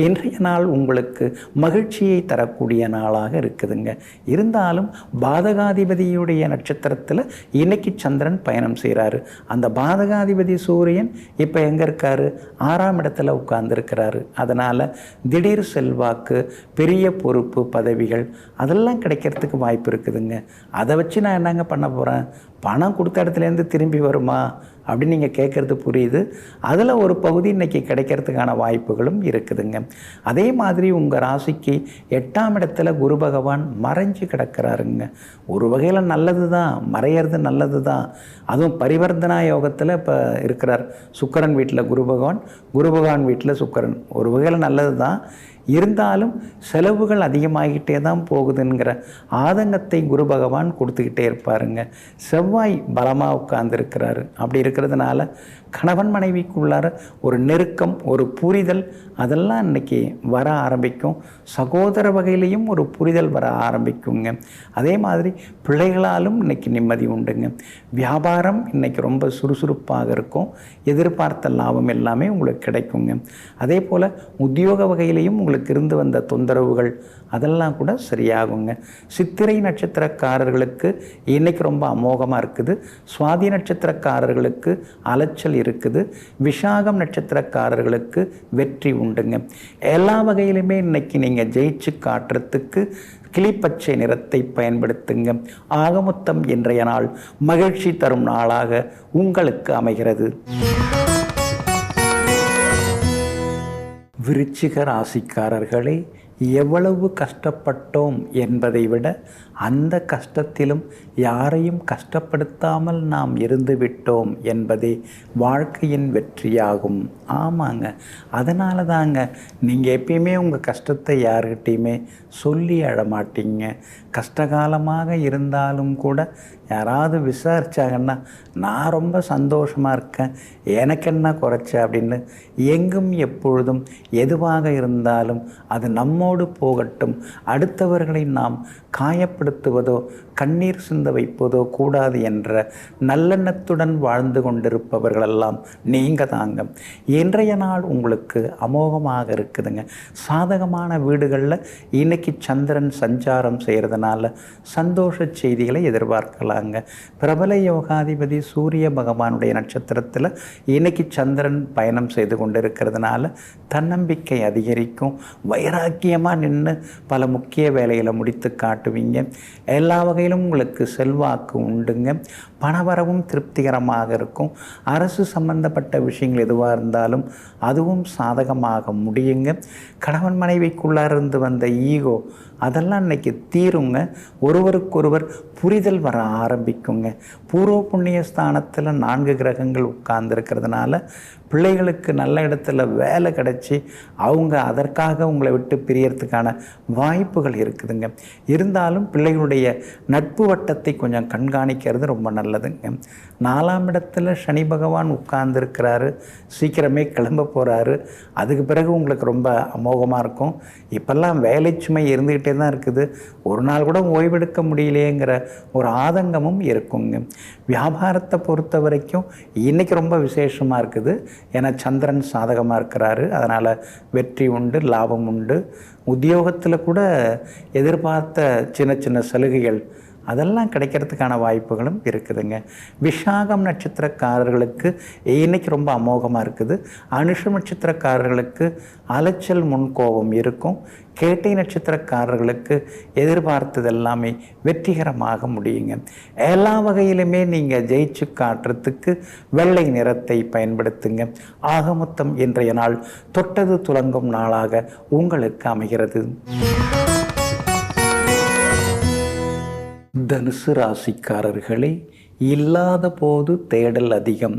இன்றைய நாள் உங்களுக்கு மகிழ்ச்சியை தரக்கூடிய நாளாக இருக்குதுங்க. இருந்தாலும் பாதகாதிபதியுடைய நட்சத்திரத்தில் இன்னைக்கு சந்திரன் பயணம் செய்கிறாரு. அந்த பாதகாதிபதி சூரியன் இப்போ எங்கே இருக்காரு? 6ஆம் இடத்துல உட்கார்ந்துருக்கிறாரு. அதனால் திடீர் செல்வாக்கு, பெரிய பொறுப்பு, பதவிகள் அதெல்லாம் கிடைக்கிறதுக்கு வாய்ப்பு இருக்குதுங்க. அதை வச்சு நான் என்னங்க பண்ண போகிறேன்? பணம் கொடுத்த இடத்துலேருந்து திரும்பி வருமா அப்படின்னு நீங்கள் கேட்குறது புரியுது. அதில் ஒரு பகுதி இன்றைக்கி கிடைக்கிறதுக்கான வாய்ப்புகளும் இருக்குதுங்க. அதே மாதிரி உங்கள் ராசிக்கு 8ஆம் இடத்துல குரு பகவான் மறைஞ்சு கிடக்கிறாருங்க. ஒரு வகையில் நல்லது தான், மறையிறது நல்லது தான். அதுவும் பரிவர்த்தனா யோகத்தில் இப்போ இருக்கிறார். சுக்கிரன் வீட்டில் குரு பகவான் வீட்டில் சுக்கிரன், ஒரு வகையில் நல்லது தான். இருந்தாலும் செலவுகள் அதிகமாகிட்டே தான் போகுதுங்கிற ஆதங்கத்தை குரு பகவான் கொடுத்துக்கிட்டே இருப்பாருங்க. செவ்வாய் பலமாக உட்கார்ந்துருக்கிறாரு. அப்படி இருக்கிறதுனால கணவன் மனைவிக்குள்ளார ஒரு நெருக்கம், ஒரு புரிதல் அதெல்லாம் இன்றைக்கி வர ஆரம்பிக்கும். சகோதர வகையிலையும் ஒரு புரிதல் வர ஆரம்பிக்குங்க. அதே மாதிரி பிள்ளைகளாலும் இன்றைக்கி நிம்மதி உண்டுங்க. வியாபாரம் இன்றைக்கி ரொம்ப சுறுசுறுப்பாக இருக்கும். எதிர்பார்த்த லாபம் எல்லாமே உங்களுக்கு கிடைக்குங்க. அதே போல் உத்தியோக வகையிலையும் உங்களுக்கு இருந்து வந்த தொந்தரவுகள் அதெல்லாம் கூட சரியாகுங்க. சித்திரை நட்சத்திரக்காரர்களுக்கு இன்றைக்கி ரொம்ப அமோகமாக இருக்குது. சுவாதி நட்சத்திரக்காரர்களுக்கு அலைச்சல் இருக்குது. விசாகம் நட்சத்திரக்காரர்களுக்கு வெற்றி உண்டுங்க. எல்லா வகையிலுமே இன்றைக்கி நீங்கள் ஜெயிச்சு காட்டுறதுக்கு கிளிப்பச்சை நிறத்தை பயன்படுத்துங்க. ஆகமொத்தம் இன்றைய நாள் மகிழ்ச்சி தரும் நாளாக உங்களுக்கு அமைகிறது. விருச்சிக ராசிக்காரர்களே, எவ்வளவு கஷ்டப்பட்டோம் என்பதை விட அந்த கஷ்டத்திலும் யாரையும் கஷ்டப்படுத்தாமல் நாம் இருந்து விட்டோம் என்பதே வாழ்க்கையின் வெற்றியாகும். ஆமாங்க, அதனால தாங்க நீங்கள் எப்பயுமே உங்கள் கஷ்டத்தை யார்கிட்டையுமே சொல்லி அழமாட்டீங்க. கஷ்டகாலமாக இருந்தாலும் கூட யாராவது விசாரித்தாங்கன்னா நான் ரொம்ப சந்தோஷமாக இருக்கேன், எனக்கு என்ன குறைச்ச அப்படின்னு எங்கும் எப்பொழுதும் எதுவாக இருந்தாலும் அது நம்மோடு போகட்டும், அடுத்தவர்களை நாம் காயப்படுத்துவதோ கண்ணீர் சிந்த வைப்பதோ கூடாது என்ற நல்லெண்ணத்துடன் வாழ்ந்து கொண்டிருப்பவர்களெல்லாம் நீங்கள் தாங்க. இன்றைய நாள் உங்களுக்கு அமோகமாக இருக்குதுங்க. சாதகமான வீடுகளில் இன்னைக்கு சந்திரன் சஞ்சாரம் செய்கிறதுனால சந்தோஷ செய்திகளை எதிர்பார்க்கலாங்க. பிரபல யோகாதிபதி சூரிய பகவானுடைய நட்சத்திரத்தில் இன்னைக்கு சந்திரன் பயணம் செய்து கொண்டிருக்கிறதுனால தன்னம்பிக்கை அதிகரிக்கும். வைராக்கியமாக நின்று பல முக்கிய வேலைகளை முடித்து காட்டுவீங்க. எல்லா வகையிலும் உங்களுக்கு செல்வாக்கு உண்டுங்க. பணவரவும் திருப்திகரமாக இருக்கும். அரசு சம்பந்தப்பட்ட விஷயங்கள் எதுவாக இருந்தாலும் அதுவும் சாதகமாக முடியுங்க. கணவன் மனைவிக்குள்ளாருந்து வந்த ஈகோ அதெல்லாம் இன்றைக்கி தீருங்க. ஒருவருக்கொருவர் புரிதல் வர ஆரம்பிக்குங்க. பூர்வ புண்ணிய ஸ்தானத்தில் 4 கிரகங்கள் உட்கார்ந்துருக்கிறதுனால பிள்ளைகளுக்கு நல்ல இடத்துல வேலை கிடச்சி அவங்க அதற்காக உங்களை விட்டு பிரியறதுக்கான வாய்ப்புகள் இருக்குதுங்க. இருந்தாலும் பிள்ளைகளுடைய நட்பு வட்டத்தை கொஞ்சம் கண்காணிக்கிறது ரொம்ப நல்லதுங்க. 4ஆம் இடத்துல சனி பகவான் உட்கார்ந்துருக்கிறாரு. சீக்கிரமே கிளம்ப போகிறாரு. அதுக்கு பிறகு உங்களுக்கு ரொம்ப அமோகமாக இருக்கும். இப்போல்லாம் வேலை சுமை இருந்துக்கிட்டே தான் இருக்குது. ஒரு நாள் கூட ஓய்வெடுக்க முடியலையேங்கிற ஒரு ஆதங்கமும் இருக்குங்க. வியாபாரத்தை பொறுத்த வரைக்கும் இன்றைக்கி ரொம்ப விசேஷமாக இருக்குது. ஏன்னா சந்திரன் சாதகமாக இருக்கிறாரு. அதனால் வெற்றி உண்டு, லாபம் உண்டு. உத்தியோகத்தில் கூட எதிர்பார்த்த சின்ன சின்ன சலுகைகள் அதெல்லாம் கிடைக்கிறதுக்கான வாய்ப்புகளும் இருக்குதுங்க. விசாகம் நட்சத்திரக்காரர்களுக்கு இன்றைக்கி ரொம்ப அமோகமாக இருக்குது. அனுஷம் நட்சத்திரக்காரர்களுக்கு அலைச்சல் முன்கோபம் இருக்கும். கேட்டை நட்சத்திரக்காரர்களுக்கு எதிர்பார்த்தது எல்லாமே வெற்றிகரமாக முடியுங்க. எல்லா வகையிலுமே நீங்கள் ஜெயிச்சு காட்டுறதுக்கு வெள்ளை நிறத்தை பயன்படுத்துங்க. ஆகமொத்தம் இன்றைய நாள் தொட்டது துலங்கும் நாளாக உங்களுக்கு அமைகிறது. தனுசு ராசிக்காரர்களே, இல்லாத போது தேடல் அதிகம்,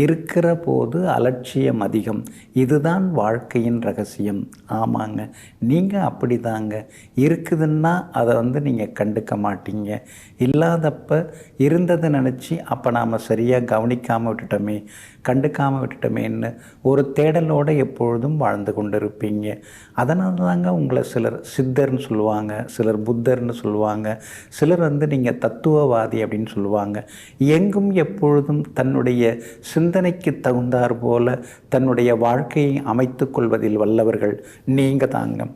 இருக்கிற போது அலட்சியம் அதிகம். இதுதான் வாழ்க்கையின் ரகசியம். ஆமாங்க, நீங்கள் அப்படி தாங்க. இருக்குதுன்னா அதை நீங்கள் கண்டுக்க மாட்டீங்க. இல்லாதப்ப இருந்ததை நினச்சி அப்போ நாம் சரியாக கவனிக்காமல் விட்டுட்டோமே, கண்டுக்காமல் விட்டுட்டோமேன்னு ஒரு தேடலோடு எப்பொழுதும் வாழ்ந்து கொண்டு இருப்பீங்க. அதனால தாங்க உங்களை சிலர் சித்தர்னு சொல்லுவாங்க, சிலர் புத்தர்னு சொல்லுவாங்க, சிலர் நீங்கள் தத்துவவாதி அப்படின்னு சொல்லுவாங்க. எங்கும் எப்பொழுதும் தன்னுடைய சிந்தனைக்கு தகுந்தார் போல தன்னுடைய வாழ்க்கையை அமைத்து கொள்வதில் வல்லவர்கள் நீங்கள் தாங்க.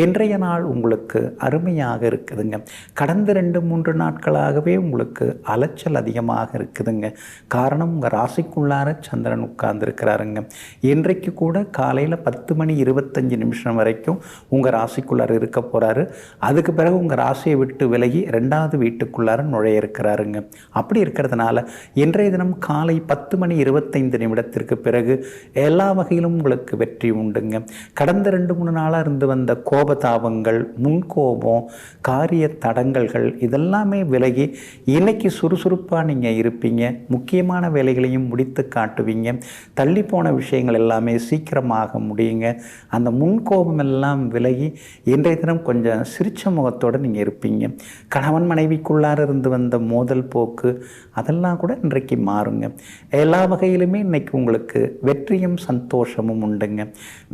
இன்றைய நாள் உங்களுக்கு அருமையாக இருக்குதுங்க. கடந்த 2-3 நாட்களாகவே உங்களுக்கு அலைச்சல் அதிகமாக இருக்குதுங்க. காரணம் உங்கள் ராசிக்குள்ளார சந்திரன் உட்கார்ந்துருக்கிறாருங்க. இன்றைக்கு கூட காலையில் 10:25 வரைக்கும் உங்கள் ராசிக்குள்ளார இருக்க போகிறாரு. அதுக்கு பிறகு உங்கள் ராசியை விட்டு விலகி 2வது வீட்டுக்குள்ளார நுழைய இருக்கிறாருங்க. அப்படி இருக்கிறதுனால இன்றைய தினம் காலை 10:25 பிறகு எல்லா வகையிலும் உங்களுக்கு வெற்றி உண்டுங்க. கடந்த 2-3 நாளாக இருந்து வந்த கோபதாபங்கள், முன்கோபம், காரிய தடங்கல்கள் இதெல்லாமே விலகி இன்னைக்கு சுறுசுறுப்பாக நீங்கள் இருப்பீங்க. முக்கியமான வேலைகளையும் முடித்து காட்டுவீங்க. தள்ளி போன விஷயங்கள் எல்லாமே சீக்கிரமாக முடியுங்க. அந்த முன்கோபம் எல்லாம் விலகி இன்றைய தினம் கொஞ்சம் சிரிச்ச முகத்தோடு நீங்கள் இருப்பீங்க. கணவன் மனைவிக்குள்ளார இருந்து வந்த மோதல் போக்கு அதெல்லாம் கூட இன்றைக்கு மாறுங்க. எல்லா வகையிலுமே இன்றைக்கி உங்களுக்கு வெற்றியும் சந்தோஷமும் உண்டுங்க.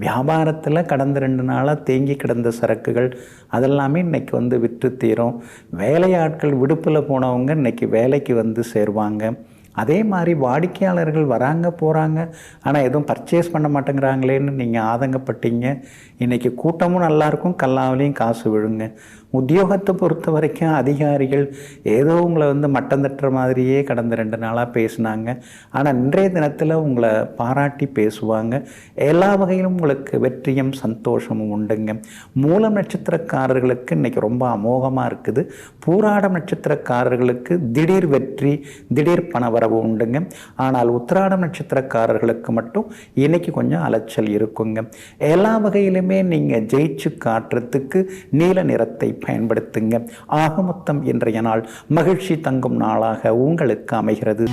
வியாபாரத்தில் கடந்த 2 நாளாக தேங்கி கிடந்த சரக்குகள் அதெல்லாமே இன்றைக்கி விற்று தீரும். வேலையாட்கள் விடுப்பில் போனவங்க இன்றைக்கி வேலைக்கு சேருவாங்க. அதே மாதிரி வாடிக்கையாளர்கள் வராங்க போகிறாங்க, ஆனால் எதுவும் பர்ச்சேஸ் பண்ண மாட்டேங்கிறாங்களேன்னு நீங்கள் ஆதங்கப்பட்டீங்க. இன்றைக்கி கூட்டமும் நல்லாயிருக்கும், கல்லாவிலையும் காசு விழுங்க. உத்தியோகத்தை பொறுத்த வரைக்கும் அதிகாரிகள் ஏதோ உங்களை மட்டம் தட்டுற மாதிரியே கடந்த 2 நாளாக பேசினாங்க. ஆனால் இன்றைய தினத்தில் உங்களை பாராட்டி பேசுவாங்க. எல்லா வகையிலும் உங்களுக்கு வெற்றியும் சந்தோஷமும் உண்டுங்க. மூலம் நட்சத்திரக்காரர்களுக்கு இன்றைக்கி ரொம்ப அமோகமாக இருக்குது. பூராடம் நட்சத்திரக்காரர்களுக்கு திடீர் வெற்றி, திடீர் பணவரவு உண்டுங்க. ஆனால் உத்திராடம் நட்சத்திரக்காரர்களுக்கு மட்டும் இன்றைக்கி கொஞ்சம் அலைச்சல் இருக்குங்க. எல்லா வகையிலுமே நீங்கள் ஜெயிச்சு காட்டுறதுக்கு நீல நிறத்தை பயன்படுத்துங்க. ஆக மொத்தம் இன்றைய நாள் மகிழ்ச்சி தங்கும் நாளாக உங்களுக்கு அமைகிறது.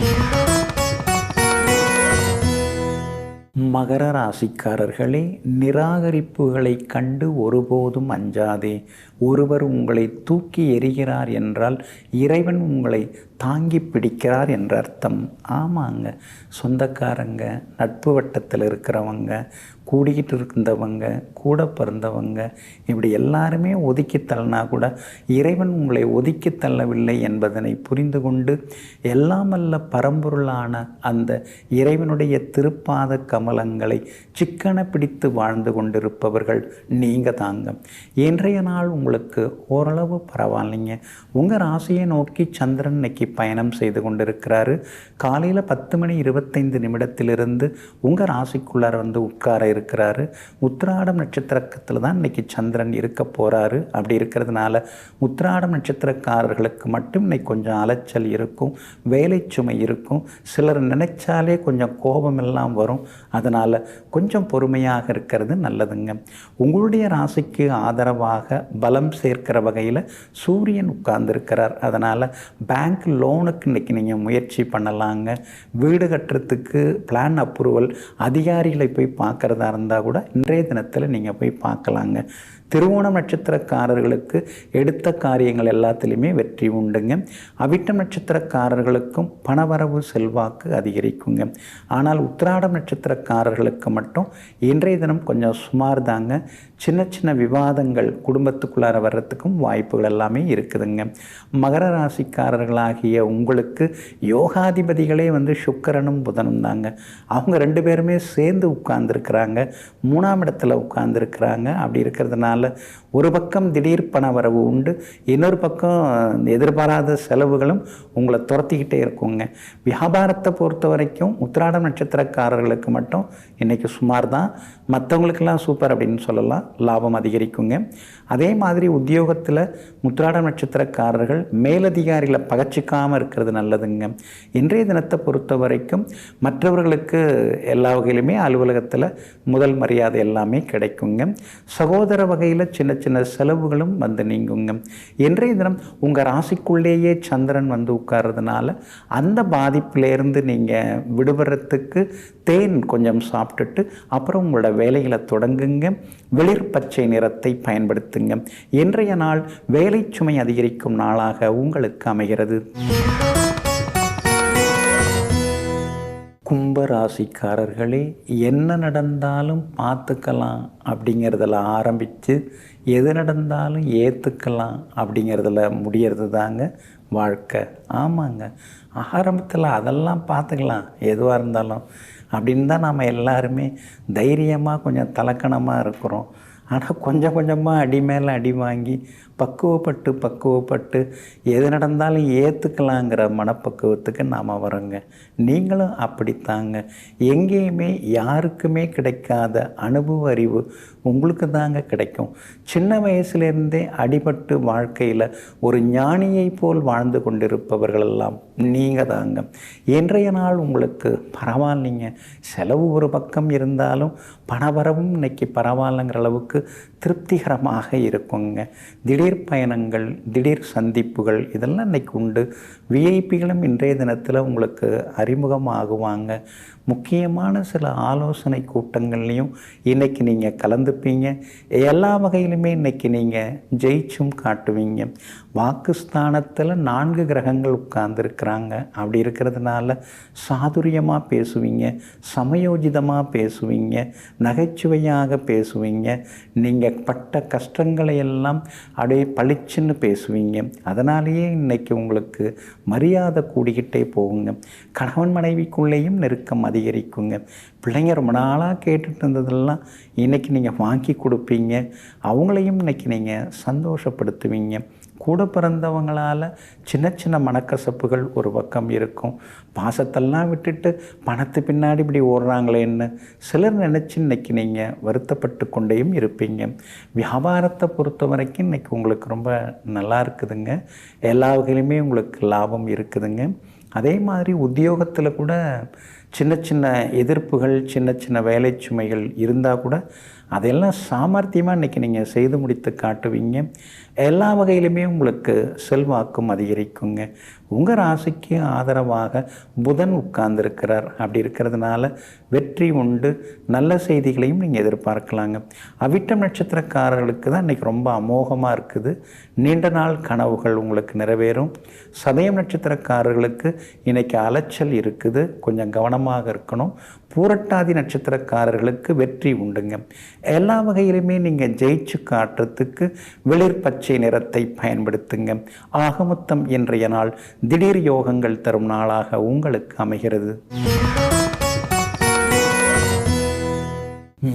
மகர ராசிக்காரர்களே, நிராகரிப்புகளை கண்டு ஒருபோதும் அஞ்சாதே. ஒருவர் உங்களை தூக்கி எறிகிறார் என்றால் இறைவன் உங்களை தாங்கி பிடிக்கிறார் என்ற அர்த்தம். ஆமாங்க, சொந்தக்காரங்க, நட்பு வட்டத்தில் இருக்கிறவங்க, கூடிக்கிட்டு இருந்தவங்க, கூட பிறந்தவங்க, இப்படி எல்லாருமே ஒதுக்கி தள்ளினா கூட இறைவன் உங்களை ஒதுக்கி தள்ளவில்லை என்பதனை புரிந்து கொண்டு எல்லாமல்ல பரம்பொருளான அந்த இறைவனுடைய திருப்பாத கமலங்களை சிக்கன பிடித்து வாழ்ந்து கொண்டிருப்பவர்கள் நீங்கள் தாங்க. இன்றைய நாள் உங்களுக்கு ஓரளவு பரவாயில்லைங்க. உங்கள் ராசியை நோக்கி சந்திரன் இன்னைக்கு பயணம் செய்து கொண்டிருக்கிறாரு. காலையில் 10:25 உங்கள் ராசிக்குள்ளார உட்கார இருக்கிறாரு. உத்திராடம் நட்சத்திரத்தில் தான் இன்னைக்கு சந்திரன் இருக்க போகிறாரு. அப்படி இருக்கிறதுனால உத்திராடம் நட்சத்திரக்காரர்களுக்கு மட்டும் இன்னைக்கு கொஞ்சம் அலைச்சல் இருக்கும், வேலை சுமை இருக்கும். சிலர் நினைச்சாலே கொஞ்சம் கோபம் எல்லாம் வரும். அதனால் கொஞ்சம் பொறுமையாக இருக்கிறது நல்லதுங்க. உங்களுடைய ராசிக்கு ஆதரவாக பலம் சேர்க்கிற வகையில் சூரியன் உட்கார்ந்துருக்கிறார். அதனால் பேங்க் லோனுக்கு இன்றைக்கி நீங்கள் முயற்சி பண்ணலாங்க. வீடு கட்டுறதுக்கு பிளான் அப்ரூவல் அதிகாரிகளை போய் பார்க்குறதா இருந்தால் கூட இன்றைய தினத்தில் நீங்கள் போய் பார்க்கலாங்க. திருவோணம் நட்சத்திரக்காரர்களுக்கு எடுத்த காரியங்கள் எல்லாத்துலேயுமே வெற்றி உண்டுங்க. அவிட்டம் நட்சத்திரக்காரர்களுக்கும் பணவரவு செல்வாக்கு அதிகரிக்குங்க. ஆனால் உத்திராடம் நட்சத்திரக்காரர்களுக்கு மட்டும் இன்றைய தினம் கொஞ்சம் சுமார் தாங்க. சின்ன சின்ன விவாதங்கள் குடும்பத்துக்குள்ளார வர்றதுக்கும் வாய்ப்புகள் எல்லாமே இருக்குதுங்க. மகர ராசிக்காரர்களாகிய உங்களுக்கு யோகாதிபதிகளே சுக்கிரனும் புதனும் தாங்க. அவங்க 2 பேருமே சேர்ந்து உட்கார்ந்துருக்கிறாங்க, 3ஆம் இடத்துல உட்கார்ந்துருக்கிறாங்க. அப்படி இருக்கிறதுனால ஒரு பக்கம் திடீர் பண வரவு உண்டு, இன்னொரு பக்கம் எதிர்பாராத செலவுகளும் உங்களை துரத்திக்கிட்டே இருக்குங்க. வியாபாரத்தை பொறுத்த வரைக்கும் உத்திராடம் நட்சத்திரக்காரர்களுக்கு மட்டும் இன்றைக்கி சுமார் தான், மற்றவங்களுக்கெல்லாம் சூப்பர் அப்படின்னு சொல்லலாம். லாபம் அதிகரிக்குங்க. அதே மாதிரி உத்தியோகத்தில் உத்திராடம் நட்சத்திரக்காரர்கள் மேலதிகாரிகளை பகச்சிக்காமல் இருக்கிறது நல்லதுங்க. இன்றைய தினத்தை பொறுத்த வரைக்கும் மற்றவர்களுக்கு எல்லா வகையிலுமே அலுவலகத்தில் முதல் மரியாதை எல்லாமே கிடைக்குங்க. சகோதர வகையில் சின்ன சின்ன செலவுகளும் நீங்குங்க. இன்றைய தினம் உங்கள் ராசிக்குள்ளேயே சந்திரன் உட்கார்றதுனால அந்த பாதிப்பிலேருந்து நீங்கள் விடுபடுறதுக்கு தேன் கொஞ்சம் சாப்பிட்டுட்டு அப்புறம் உங்களோட வேலைகளை தொடங்குங்க. வெளிர் பச்சை நிறத்தை பயன்படுத்துங்க. இன்றைய நாள் வேலை சுமை அதிகரிக்கும் நாளாக உங்களுக்கு அமைகிறது. கும்பராசிக்காரர்களே, என்ன நடந்தாலும் பார்த்துக்கலாம் அப்படிங்கிறதுல ஆரம்பித்து எது நடந்தாலும் ஏற்றுக்கலாம் அப்படிங்கிறதுல முடியறது தாங்க வாழ்க்கை. ஆமாங்க, ஆரம்பத்தில் அதெல்லாம் பார்த்துக்கலாம் எதுவாக இருந்தாலும் அப்படின்னு தான் நாம் எல்லாருமே தைரியமாக கொஞ்சம் தலக்கணமாக இருக்கிறோம். ஆனால் கொஞ்சம் கொஞ்சமாக அடி மேலே அடி வாங்கி பக்குவப்பட்டு எது நடந்தாலும் ஏற்றுக்கலாங்கிற மனப்பக்குவத்துக்கு நாம் வரோங்க. நீங்களும் அப்படித்தாங்க. எங்கேயுமே யாருக்குமே கிடைக்காத அனுபவ அறிவு உங்களுக்கு தாங்க கிடைக்கும். சின்ன வயசுலேருந்தே அடிபட்டு வாழ்க்கையில் ஒரு ஞானியை போல் வாழ்ந்து கொண்டிருப்பவர்களெல்லாம் நீங்கள் தாங்க. இன்றைய நாள் உங்களுக்கு பரவாயில்லைங்க. செலவு ஒரு பக்கம் இருந்தாலும் பணவரவும் இன்னைக்கு பரவாயில்லைங்கிற அளவுக்கு திருப்திகரமாக இருக்குங்க. திடீர் பயணங்கள், திடீர் சந்திப்புகள் இதெல்லாம் இன்றைக்கி உண்டு. விஐபிகளும் இன்றைய தினத்தில் உங்களுக்கு அறிமுகம் ஆகுவாங்க. முக்கியமான சில ஆலோசனை கூட்டங்கள்லையும் இன்றைக்கி நீங்கள் கலந்துப்பீங்க. எல்லா வகையிலுமே இன்றைக்கி நீங்கள் ஜெயிச்சும் காட்டுவீங்க. வாக்குஸ்தானத்தில் 4 கிரகங்கள் உட்கார்ந்துருக்குறாங்க. அப்படி இருக்கிறதுனால சாதுரியமாக பேசுவீங்க, சமயோஜிதமாக பேசுவீங்க, நகைச்சுவையாக பேசுவீங்க. நீங்கள் பட்ட கஷ்டங்களை எல்லாம் அப்படியே பளிச்சுன்னு பேசுவீங்க. அதனாலேயே இன்றைக்கி உங்களுக்கு மரியாதை கூடிக்கிட்டே போகுங்க. கணவன் மனைவிக்குள்ளேயும் நெருக்கம் அதிகரிக்குங்க. பிள்ளைங்க ரொம்ப நாளாக கேட்டுட்டு இருந்ததெல்லாம் இன்றைக்கி நீங்கள் வாங்கி கொடுப்பீங்க. அவங்களையும் இன்றைக்கி நீங்கள் சந்தோஷப்படுத்துவீங்க. கூட பிறந்தவங்களால் சின்ன சின்ன மனக்கசப்புகள் ஒரு பக்கம் இருக்கும். பாசத்தெல்லாம் விட்டுட்டு பணத்து பின்னாடி இப்படி ஓடுறாங்களேன்னு சிலர் நினச்சி இன்றைக்கி நீங்கள் வருத்தப்பட்டு கொண்டேயும் இருப்பீங்க. வியாபாரத்தை பொறுத்த வரைக்கும் இன்றைக்கி உங்களுக்கு ரொம்ப நல்லா இருக்குதுங்க. எல்லா வகையிலுமே உங்களுக்கு லாபம் இருக்குதுங்க. அதே மாதிரி உத்தியோகத்தில் கூட சின்ன சின்ன எதிர்ப்புகள், சின்ன சின்ன வேலை சுமைகள் இருந்தால் கூட அதையெல்லாம் சாமர்த்தியமாக இன்றைக்கி நீங்கள் செய்து முடித்து காட்டுவீங்க. எல்லா வகையிலுமே உங்களுக்கு செல்வாக்கும் அதிகரிக்குங்க. உங்கள் ராசிக்கு ஆதரவாக புதன் உட்கார்ந்துருக்கிறார். அப்படி இருக்கிறதுனால வெற்றி உண்டு. நல்ல செய்திகளையும் நீங்கள் எதிர்பார்க்கலாங்க. அவிட்டம் நட்சத்திரக்காரர்களுக்கு தான் இன்றைக்கி ரொம்ப அமோகமாக இருக்குது. நீண்ட நாள் கனவுகள் உங்களுக்கு நிறைவேறும். சதயம் நட்சத்திரக்காரர்களுக்கு இன்றைக்கி அலைச்சல் இருக்குது, கொஞ்சம் கவனமாக இருக்கணும். பூரட்டாதி நட்சத்திரக்காரர்களுக்கு வெற்றி உண்டுங்க. எல்லா வகையிலுமே நீங்கள் ஜெயிச்சு காட்டுறதுக்கு வெளிர் பச்சை நிறத்தை பயன்படுத்துங்க. ஆகமொத்தம் இன்றைய நாள் திடீர் யோகங்கள் தரும் நாளாக உங்களுக்கு அமைகிறது.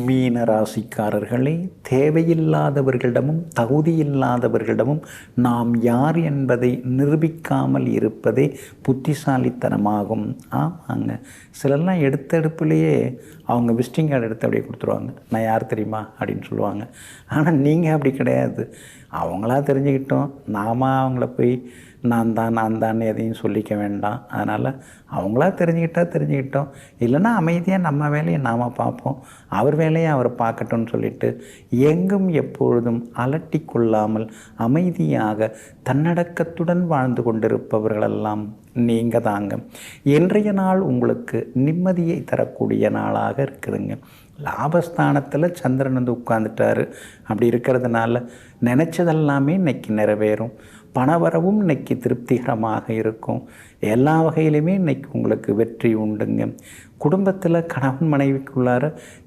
மீன ராசிக்காரர்களே, தேவையில்லாதவர்களிடமும் தகுதியில்லாதவர்களிடமும் நாம் யார் என்பதை நிரூபிக்காமல் இருப்பதே புத்திசாலித்தனமாகும். ஆமாங்க, சிலர்லாம் எடுத்தெடுப்புலேயே அவங்க விசிட்டிங் கார்டு எடுத்து அப்படியே கொடுத்துருவாங்க. நான் யார் தெரியுமா அப்படின்னு சொல்லுவாங்க. ஆனால் நீங்கள் அப்படி கிடையாது. அவங்களா தெரிஞ்சுக்கிட்டோம், நாம அவங்கள போய் நான் தான் எதையும் சொல்லிக்க வேண்டாம். அதனால் அவங்களா தெரிஞ்சுக்கிட்டோம். இல்லைன்னா அமைதியாக நம்ம வேலையை நாம் பார்ப்போம், அவர் வேலையை அவர் பார்க்கட்டும்னு சொல்லிட்டு எங்கும் எப்பொழுதும் அலட்டி கொள்ளாமல் அமைதியாக தன்னடக்கத்துடன் வாழ்ந்து கொண்டிருப்பவர்களெல்லாம் நீங்கள் தாங்க. இன்றைய நாள் உங்களுக்கு நிம்மதியை தரக்கூடிய நாளாக இருக்குதுங்க. லாபஸ்தானத்தில் சந்திரன் வந்து உட்கார்ந்துட்டார். அப்படி இருக்கிறதுனால நினச்சதெல்லாமே இன்றைக்கி நிறைவேறும். பணவரவும் இன்றைக்கி திருப்திகரமாக இருக்கும். எல்லா வகையிலுமே இன்றைக்கி உங்களுக்கு வெற்றி உண்டுங்க. குடும்பத்தில் கணவன் மனைவிக்குள்ளார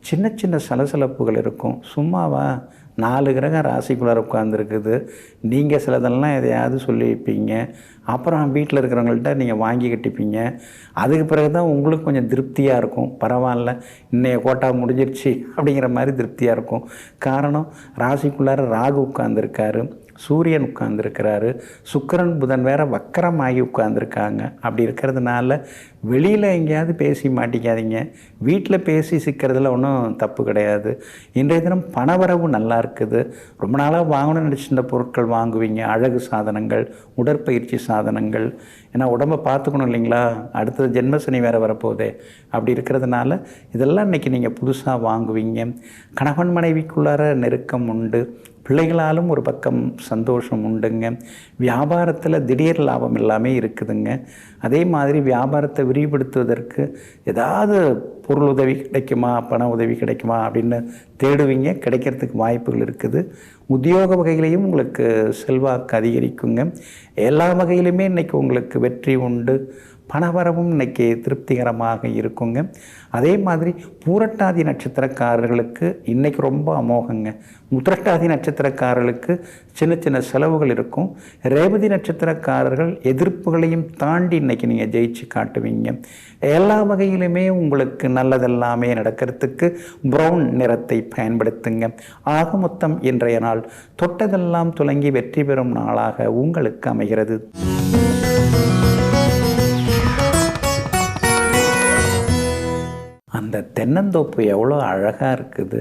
சின்ன சின்ன சலசலப்புகள் இருக்கும். சும்மாவா 4 கிரகம் ராசிக்குள்ளார உட்காந்துருக்குது. நீங்கள் சிலதெல்லாம் எதையாவது சொல்லி வைப்பீங்க, அப்புறம் வீட்டில் இருக்கிறவங்கள்ட்ட நீங்கள் வாங்கி கட்டிப்பீங்க. அதுக்கு பிறகு தான் உங்களுக்கு கொஞ்சம் திருப்தியாக இருக்கும். பரவாயில்ல, இன்னைய கோட்டா முடிஞ்சிருச்சு அப்படிங்கிற மாதிரி திருப்தியாக இருக்கும். காரணம், ராசிக்குள்ளார ராகு உட்கார்ந்துருக்காரு, சூரியன் உட்கார்ந்துருக்கிறாரு, சுக்கிரன் புதன் வேற வக்கரமாகி உட்கார்ந்துருக்காங்க. அப்படி இருக்கிறதுனால வெளியில் எங்கேயாவது பேசி மாட்டிக்காதீங்க. வீட்டில் பேசி சிக்கிறதுல ஒன்றும் தப்பு கிடையாது. இன்றைய தினம் பணவரவு நல்லா இருக்குது. ரொம்ப நாளாக வாங்கணும்னு நினச்சிருந்த பொருட்கள் வாங்குவீங்க. அழகு சாதனங்கள், உடற்பயிற்சி சாதனங்கள். ஏன்னா உடம்பை பார்த்துக்கணும் இல்லைங்களா, அடுத்தது ஜென்மசனி வேறு வரப்போகுதே. அப்படி இருக்கிறதுனால இதெல்லாம் இன்றைக்கி நீங்கள் புதுசாக வாங்குவீங்க. கணவன் மனைவிக்குள்ளார நெருக்கம் உண்டு. பிள்ளைகளாலும் ஒரு பக்கம் சந்தோஷம் உண்டுங்க. வியாபாரத்தில் திடீர் லாபம் எல்லாமே இருக்குதுங்க. அதே மாதிரி வியாபாரத்தை விரிவுபடுத்துவதற்கு ஏதாவது பொருள் உதவி கிடைக்குமா, பண உதவி கிடைக்குமா அப்படின்னு தேடுவீங்க. கிடைக்கிறதுக்கு வாய்ப்புகள் இருக்குது. உத்தியோக வகையிலையும் உங்களுக்கு செல்வாக்கு அதிகரிக்குங்க. எல்லா வகையிலுமே இன்றைக்கி உங்களுக்கு வெற்றி உண்டு. பணவரவும் இன்றைக்கி திருப்திகரமாக இருக்குங்க. அதே மாதிரி பூரட்டாதி நட்சத்திரக்காரர்களுக்கு இன்றைக்கி ரொம்ப அமோகங்க. உத்திரட்டாதி நட்சத்திரக்காரர்களுக்கு சின்ன சின்ன செலவுகள் இருக்கும். ரேவதி நட்சத்திரக்காரர்கள் எதிர்ப்புகளையும் தாண்டி இன்றைக்கி நீங்கள் ஜெயிச்சு காட்டுவீங்க. எல்லா வகையிலுமே உங்களுக்கு நல்லதெல்லாமே நடக்கிறதுக்கு ப்ரௌன் நிறத்தை பயன்படுத்துங்க. ஆக மொத்தம் இன்றைய நாள் தொட்டதெல்லாம் துலங்கி வெற்றி பெறும் நாளாக உங்களுக்கு அமைகிறது. அந்த தென்னந்தோப்பு எவ்வளோ அழகாக இருக்குது.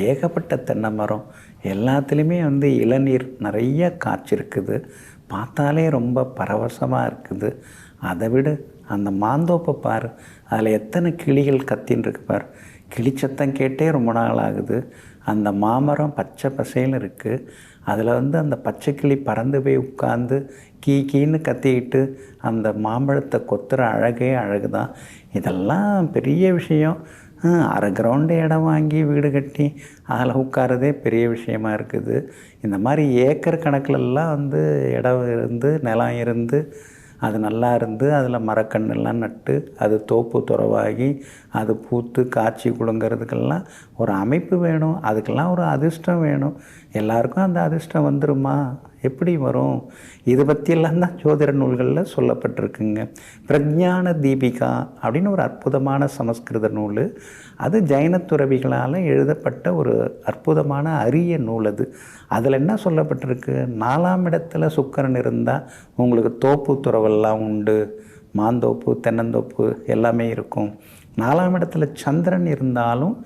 ஏகப்பட்ட தென்னை மரம், எல்லாத்துலேயுமே இளநீர் நிறைய காய்ச்சிருக்குது. பார்த்தாலே ரொம்ப பரவசமாக இருக்குது. அதை விட அந்த மாந்தோப்பை பார், அதில் எத்தனை கிளிகள் கத்தின்னு இருக்கு பார். கிளிச்சத்தம் கேட்டே ரொம்ப நாள் ஆகுது. அந்த மாமரம் பச்சை பசேல்னு இருக்குது. அதில் அந்த பச்சை கிளி பறந்து போய் உட்காந்து கீன்னு கத்திக்கிட்டு அந்த மாம்பழத்தை கொத்துற அழகே அழகு தான். இதெல்லாம் பெரிய விஷயம். அரை கிரவுண்டு இடம் வாங்கி வீடு கட்டி அதில் உட்காரதே பெரிய விஷயமா இருக்குது. இந்த மாதிரி ஏக்கர் கணக்கிலெல்லாம் வந்து இடம் இருந்து நிலம் இருந்து அது நல்லா இருந்து அதில் மரக்கண்ணெல்லாம் நட்டு அது தோப்பு துறவாகி அது பூத்து காய்ச்சி குலுங்கிறதுக்கெல்லாம் ஒரு அமைப்பு வேணும். அதுக்கெல்லாம் ஒரு அதிர்ஷ்டம் வேணும். எல்லாருக்கும் அந்த அதிர்ஷ்டம் வந்துடுமா? எப்படி வரும்? இது பற்றியெல்லாம் தான் ஜோதிட நூல்களில் சொல்லப்பட்டிருக்குங்க. பிரஜான தீபிகா அப்படின்னு ஒரு அற்புதமான சமஸ்கிருத நூல். அது ஜைன துறவிகளால் எழுதப்பட்ட ஒரு அற்புதமான அரிய நூல். அதில் என்ன சொல்லப்பட்டிருக்கு? 4ஆம் இடத்துல சுக்கிரன் இருந்தால் உங்களுக்கு தோப்பு துறவெல்லாம் உண்டு. மாந்தோப்பு தென்னந்தோப்பு எல்லாமே இருக்கும். 4ஆம் இடத்துல சந்திரன் இருந்தாலும்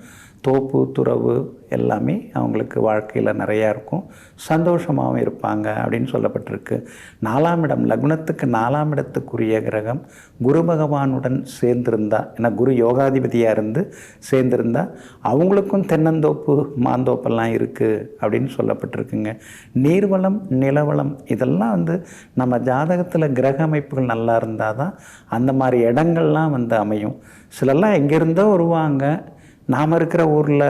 தோப்பு துறவு எல்லாமே அவங்களுக்கு வாழ்க்கையில் நிறையா இருக்கும். சந்தோஷமாகவும் இருப்பாங்க அப்படின்னு சொல்லப்பட்டிருக்கு. 4ஆம் இடம் லக்னத்துக்கு 4ஆம் இடத்துக்குரிய கிரகம் குரு பகவானுடன் சேர்ந்திருந்தா, ஏன்னா குரு யோகாதிபதியாக இருந்து சேர்ந்திருந்தா அவங்களுக்கும் தென்னந்தோப்பு மாந்தோப்பெல்லாம் இருக்குது அப்படின்னு சொல்லப்பட்டிருக்குங்க. நீர்வளம் நிலவளம் இதெல்லாம் வந்து நம்ம ஜாதகத்தில் கிரக அமைப்புகள் நல்லா இருந்தால் தான் அந்த மாதிரி இடங்கள்லாம் வந்து அமையும். சிலர்லாம் எங்கேருந்தோ வருவாங்க, நாம் இருக்கிற ஊரில்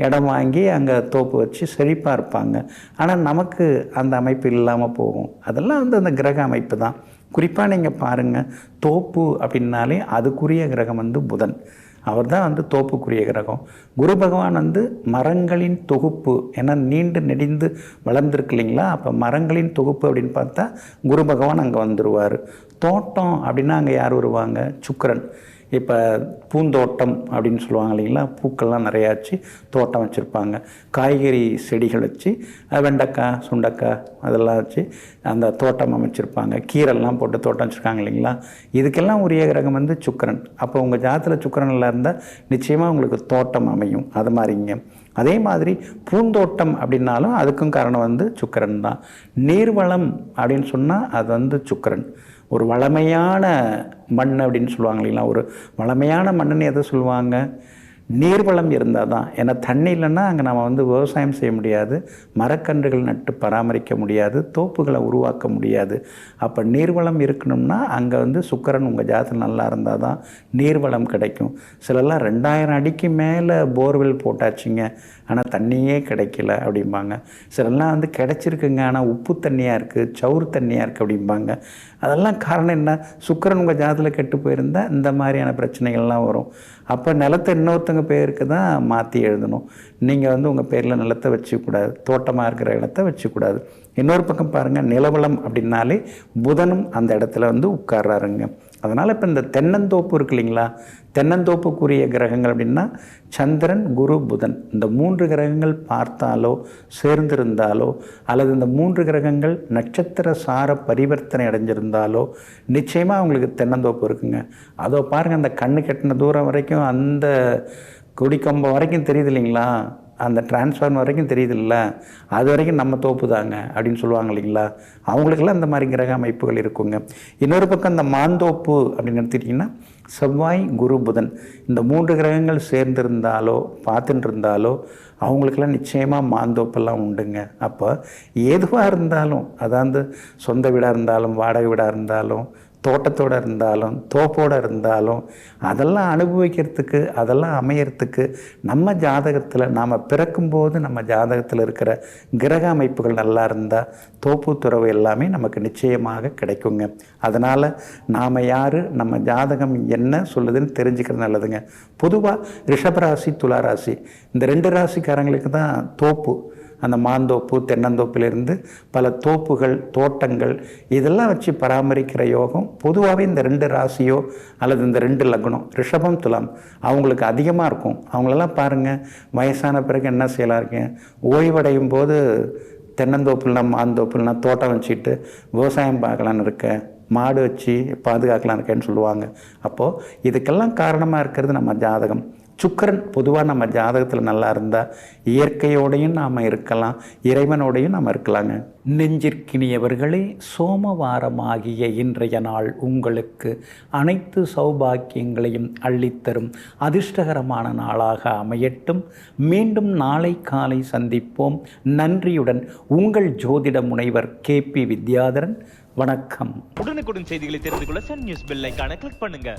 இடம் வாங்கி அங்கே தோப்பு வச்சு செழிப்பாக இருப்பாங்க. ஆனால் நமக்கு அந்த அமைப்பு இல்லாமல் போகும். அதெல்லாம் வந்து அந்த கிரக அமைப்பு தான். குறிப்பாக நீங்கள் பாருங்கள், தோப்பு அப்படின்னாலே அதுக்குரிய கிரகம் வந்து புதன். அவர் தான் வந்து தோப்புக்குரிய கிரகம். குரு பகவான் வந்து மரங்களின் தொகுப்பு. ஏன்னா நீண்டு நெடிந்து வளர்ந்துருக்கு இல்லைங்களா? அப்போ மரங்களின் தொகுப்பு அப்படின்னு பார்த்தா குரு பகவான் அங்கே வந்துடுவார். தோட்டம் அப்படின்னா அங்கே யார் வருவாங்க? சுக்கிரன். இப்போ பூந்தோட்டம் அப்படின்னு சொல்லுவாங்க இல்லைங்களா? பூக்கள்லாம் நிறையாச்சு தோட்டம் வச்சுருப்பாங்க. காய்கறி செடிகள் வச்சு வெண்டைக்காய் சுண்டைக்காய் அதெல்லாம் வச்சு அந்த தோட்டம் அமைச்சிருப்பாங்க. கீரைலாம் போட்டு தோட்டம் வச்சுருக்காங்க இல்லைங்களா? இதுக்கெல்லாம் உரிய கிரகம் வந்து சுக்கிரன். அப்போ உங்கள் ஜாதகத்தில் சுக்கிரன் நல்லா இருந்தால் நிச்சயமாக உங்களுக்கு தோட்டம் அமையும். அது மாதிரிங்க. அதே மாதிரி பூந்தோட்டம் அப்படின்னாலும் அதுக்கும் காரணம் வந்து சுக்கிரன் தான். நீர்வளம் அப்படின்னு சொன்னால் அது வந்து சுக்கிரன். ஒரு வளமையான மண் அப்படின்னு சொல்லுவாங்க இல்லைங்களா? ஒரு வளமையான மண்ணுன்னு எதை சொல்லுவாங்க? நீர்வளம் இருந்தால் தான். ஏன்னா தண்ணி இல்லைன்னா அங்கே நம்ம வந்து விவசாயம் செய்ய முடியாது, மரக்கன்றுகள் நட்டு பராமரிக்க முடியாது, தோப்புகளை உருவாக்க முடியாது. அப்போ நீர்வளம் இருக்கணும்னா அங்கே வந்து சுக்கிரன் உங்கள் ஜாதகம் நல்லா இருந்தால் தான் நீர்வளம் கிடைக்கும். சிலர்லாம் 2000 அடிக்கு மேலே போர்வெல் போட்டாச்சுங்க, ஆனால் தண்ணியே கிடைக்கல அப்படிம்பாங்க. சிலர்லாம் வந்து கிடைச்சிருக்குங்க, ஆனால் உப்பு தண்ணியாக இருக்குது, சவுறு தண்ணியாக இருக்குது அப்படிம்பாங்க. அதெல்லாம் காரணம் என்ன? சுக்கிரன் உங்கள் ஜாதகத்தில் கெட்டு போயிருந்தால் இந்த மாதிரியான பிரச்சனைகள்லாம் வரும். அப்போ நிலத்தை இன்னொருத்தங்க பேருக்கு தான் மாற்றி எழுதணும். நீங்கள் வந்து உங்கள் பேரில் நிலத்தை வச்சுக்கூடாது, தோட்டமாக இருக்கிற இடத்த வச்சுக்கூடாது. இன்னொரு பக்கம் பாருங்கள், நிலவளம் அப்படின்னாலே புதனும் அந்த இடத்துல வந்து உட்கார்றாருங்க. அதனால் இப்போ இந்த தென்னந்தோப்பு இருக்கு இல்லைங்களா? தென்னந்தோப்புக்குரிய கிரகங்கள் அப்படின்னா சந்திரன் குரு புதன். இந்த 3 கிரகங்கள் பார்த்தாலோ சேர்ந்திருந்தாலோ அல்லது இந்த 3 கிரகங்கள் நட்சத்திர சார பரிவர்த்தனை அடைஞ்சிருந்தாலோ நிச்சயமாக அவங்களுக்கு தென்னந்தோப்பு இருக்குங்க. அதோ பாருங்கள், அந்த கண்ணு கெட்டின தூரம் வரைக்கும் அந்த கொடிக்கம்பம் வரைக்கும் தெரியுது இல்லைங்களா? அந்த டிரான்ஸ்ஃபார்மர் வரைக்கும் தெரியுது இல்லை, அது வரைக்கும் நம்ம தோப்பு தாங்க அப்படின்னு சொல்லுவாங்க இல்லைங்களா? அவங்களுக்கெல்லாம் இந்த மாதிரி கிரக அமைப்புகள் இருக்குங்க. இன்னொரு பக்கம் இந்த மாந்தோப்பு அப்படின்னு எடுத்துக்கிட்டிங்கன்னா செவ்வாய் குரு புதன் இந்த 3 கிரகங்கள் சேர்ந்திருந்தாலோ பார்த்துட்டு இருந்தாலோ அவங்களுக்கெல்லாம் நிச்சயமாக மாந்தோப்பெல்லாம் உண்டுங்க. அப்போ எதுவாக இருந்தாலும், அதாவது சொந்த வீடாக இருந்தாலும் வாடகை வீடாக இருந்தாலும் தோட்டத்தோடு இருந்தாலும் தோப்போடு இருந்தாலும் அதெல்லாம் அனுபவிக்கிறதுக்கு அதெல்லாம் அமையறதுக்கு நம்ம ஜாதகத்தில் நாம் பிறக்கும்போது நம்ம ஜாதகத்தில் இருக்கிற கிரக அமைப்புகள் நல்லா இருந்தால் தோப்பு துறவு எல்லாமே நமக்கு நிச்சயமாக கிடைக்குங்க. அதனால் நாம் யார், நம்ம ஜாதகம் என்ன சொல்லுதுன்னு தெரிஞ்சுக்கிறது நல்லதுங்க. பொதுவாக ரிஷபராசி துளாராசி இந்த 2 ராசிக்காரங்களுக்கு தான் தோப்பு, அந்த மாந்தோப்பு தென்னந்தோப்பிலிருந்து பல தோப்புகள் தோட்டங்கள் இதெல்லாம் வச்சு பராமரிக்கிற யோகம் பொதுவாகவே இந்த 2 ராசியோ அல்லது இந்த 2 லக்னம் ரிஷபம் துலாம் அவங்களுக்கு அதிகமாக இருக்கும். அவங்களெல்லாம் பாருங்கள், வயசான பிறகு என்ன செய்யலாம் இருக்கேன், ஓய்வடையும் போது தென்னந்தோப்புலாம் மாந்தோப்புலாம் தோட்டம் வச்சுட்டு விவசாயம் பார்க்கலான்னு இருக்கேன், மாடு வச்சு பாதுகாக்கலாம் இருக்கேன்னு சொல்லுவாங்க. அப்போது இதுக்கெல்லாம் காரணமாக இருக்கிறது நம்ம ஜாதகம். சுக்கிரன் பொதுவாக நம்ம ஜாதகத்தில் நல்லா இருந்தால் இயற்கையோடையும் நாம் இருக்கலாம், இறைவனோடையும் நாம் இருக்கலாங்க. நெஞ்சிற்கினியவர்களே, சோமவாரமாகிய இன்றைய நாள் உங்களுக்கு அனைத்து சௌபாக்கியங்களையும் அள்ளித்தரும் அதிர்ஷ்டகரமான நாளாக அமையட்டும். மீண்டும் நாளை காலை சந்திப்போம். நன்றியுடன் உங்கள் ஜோதிட முனைவர் KP வித்யாதரன். வணக்கம். உடனுக்குடன் செய்திகளை தெரிந்து கொள்ள சன் நியூஸ் பெல் ஐகானை கிளிக் பண்ணுங்க.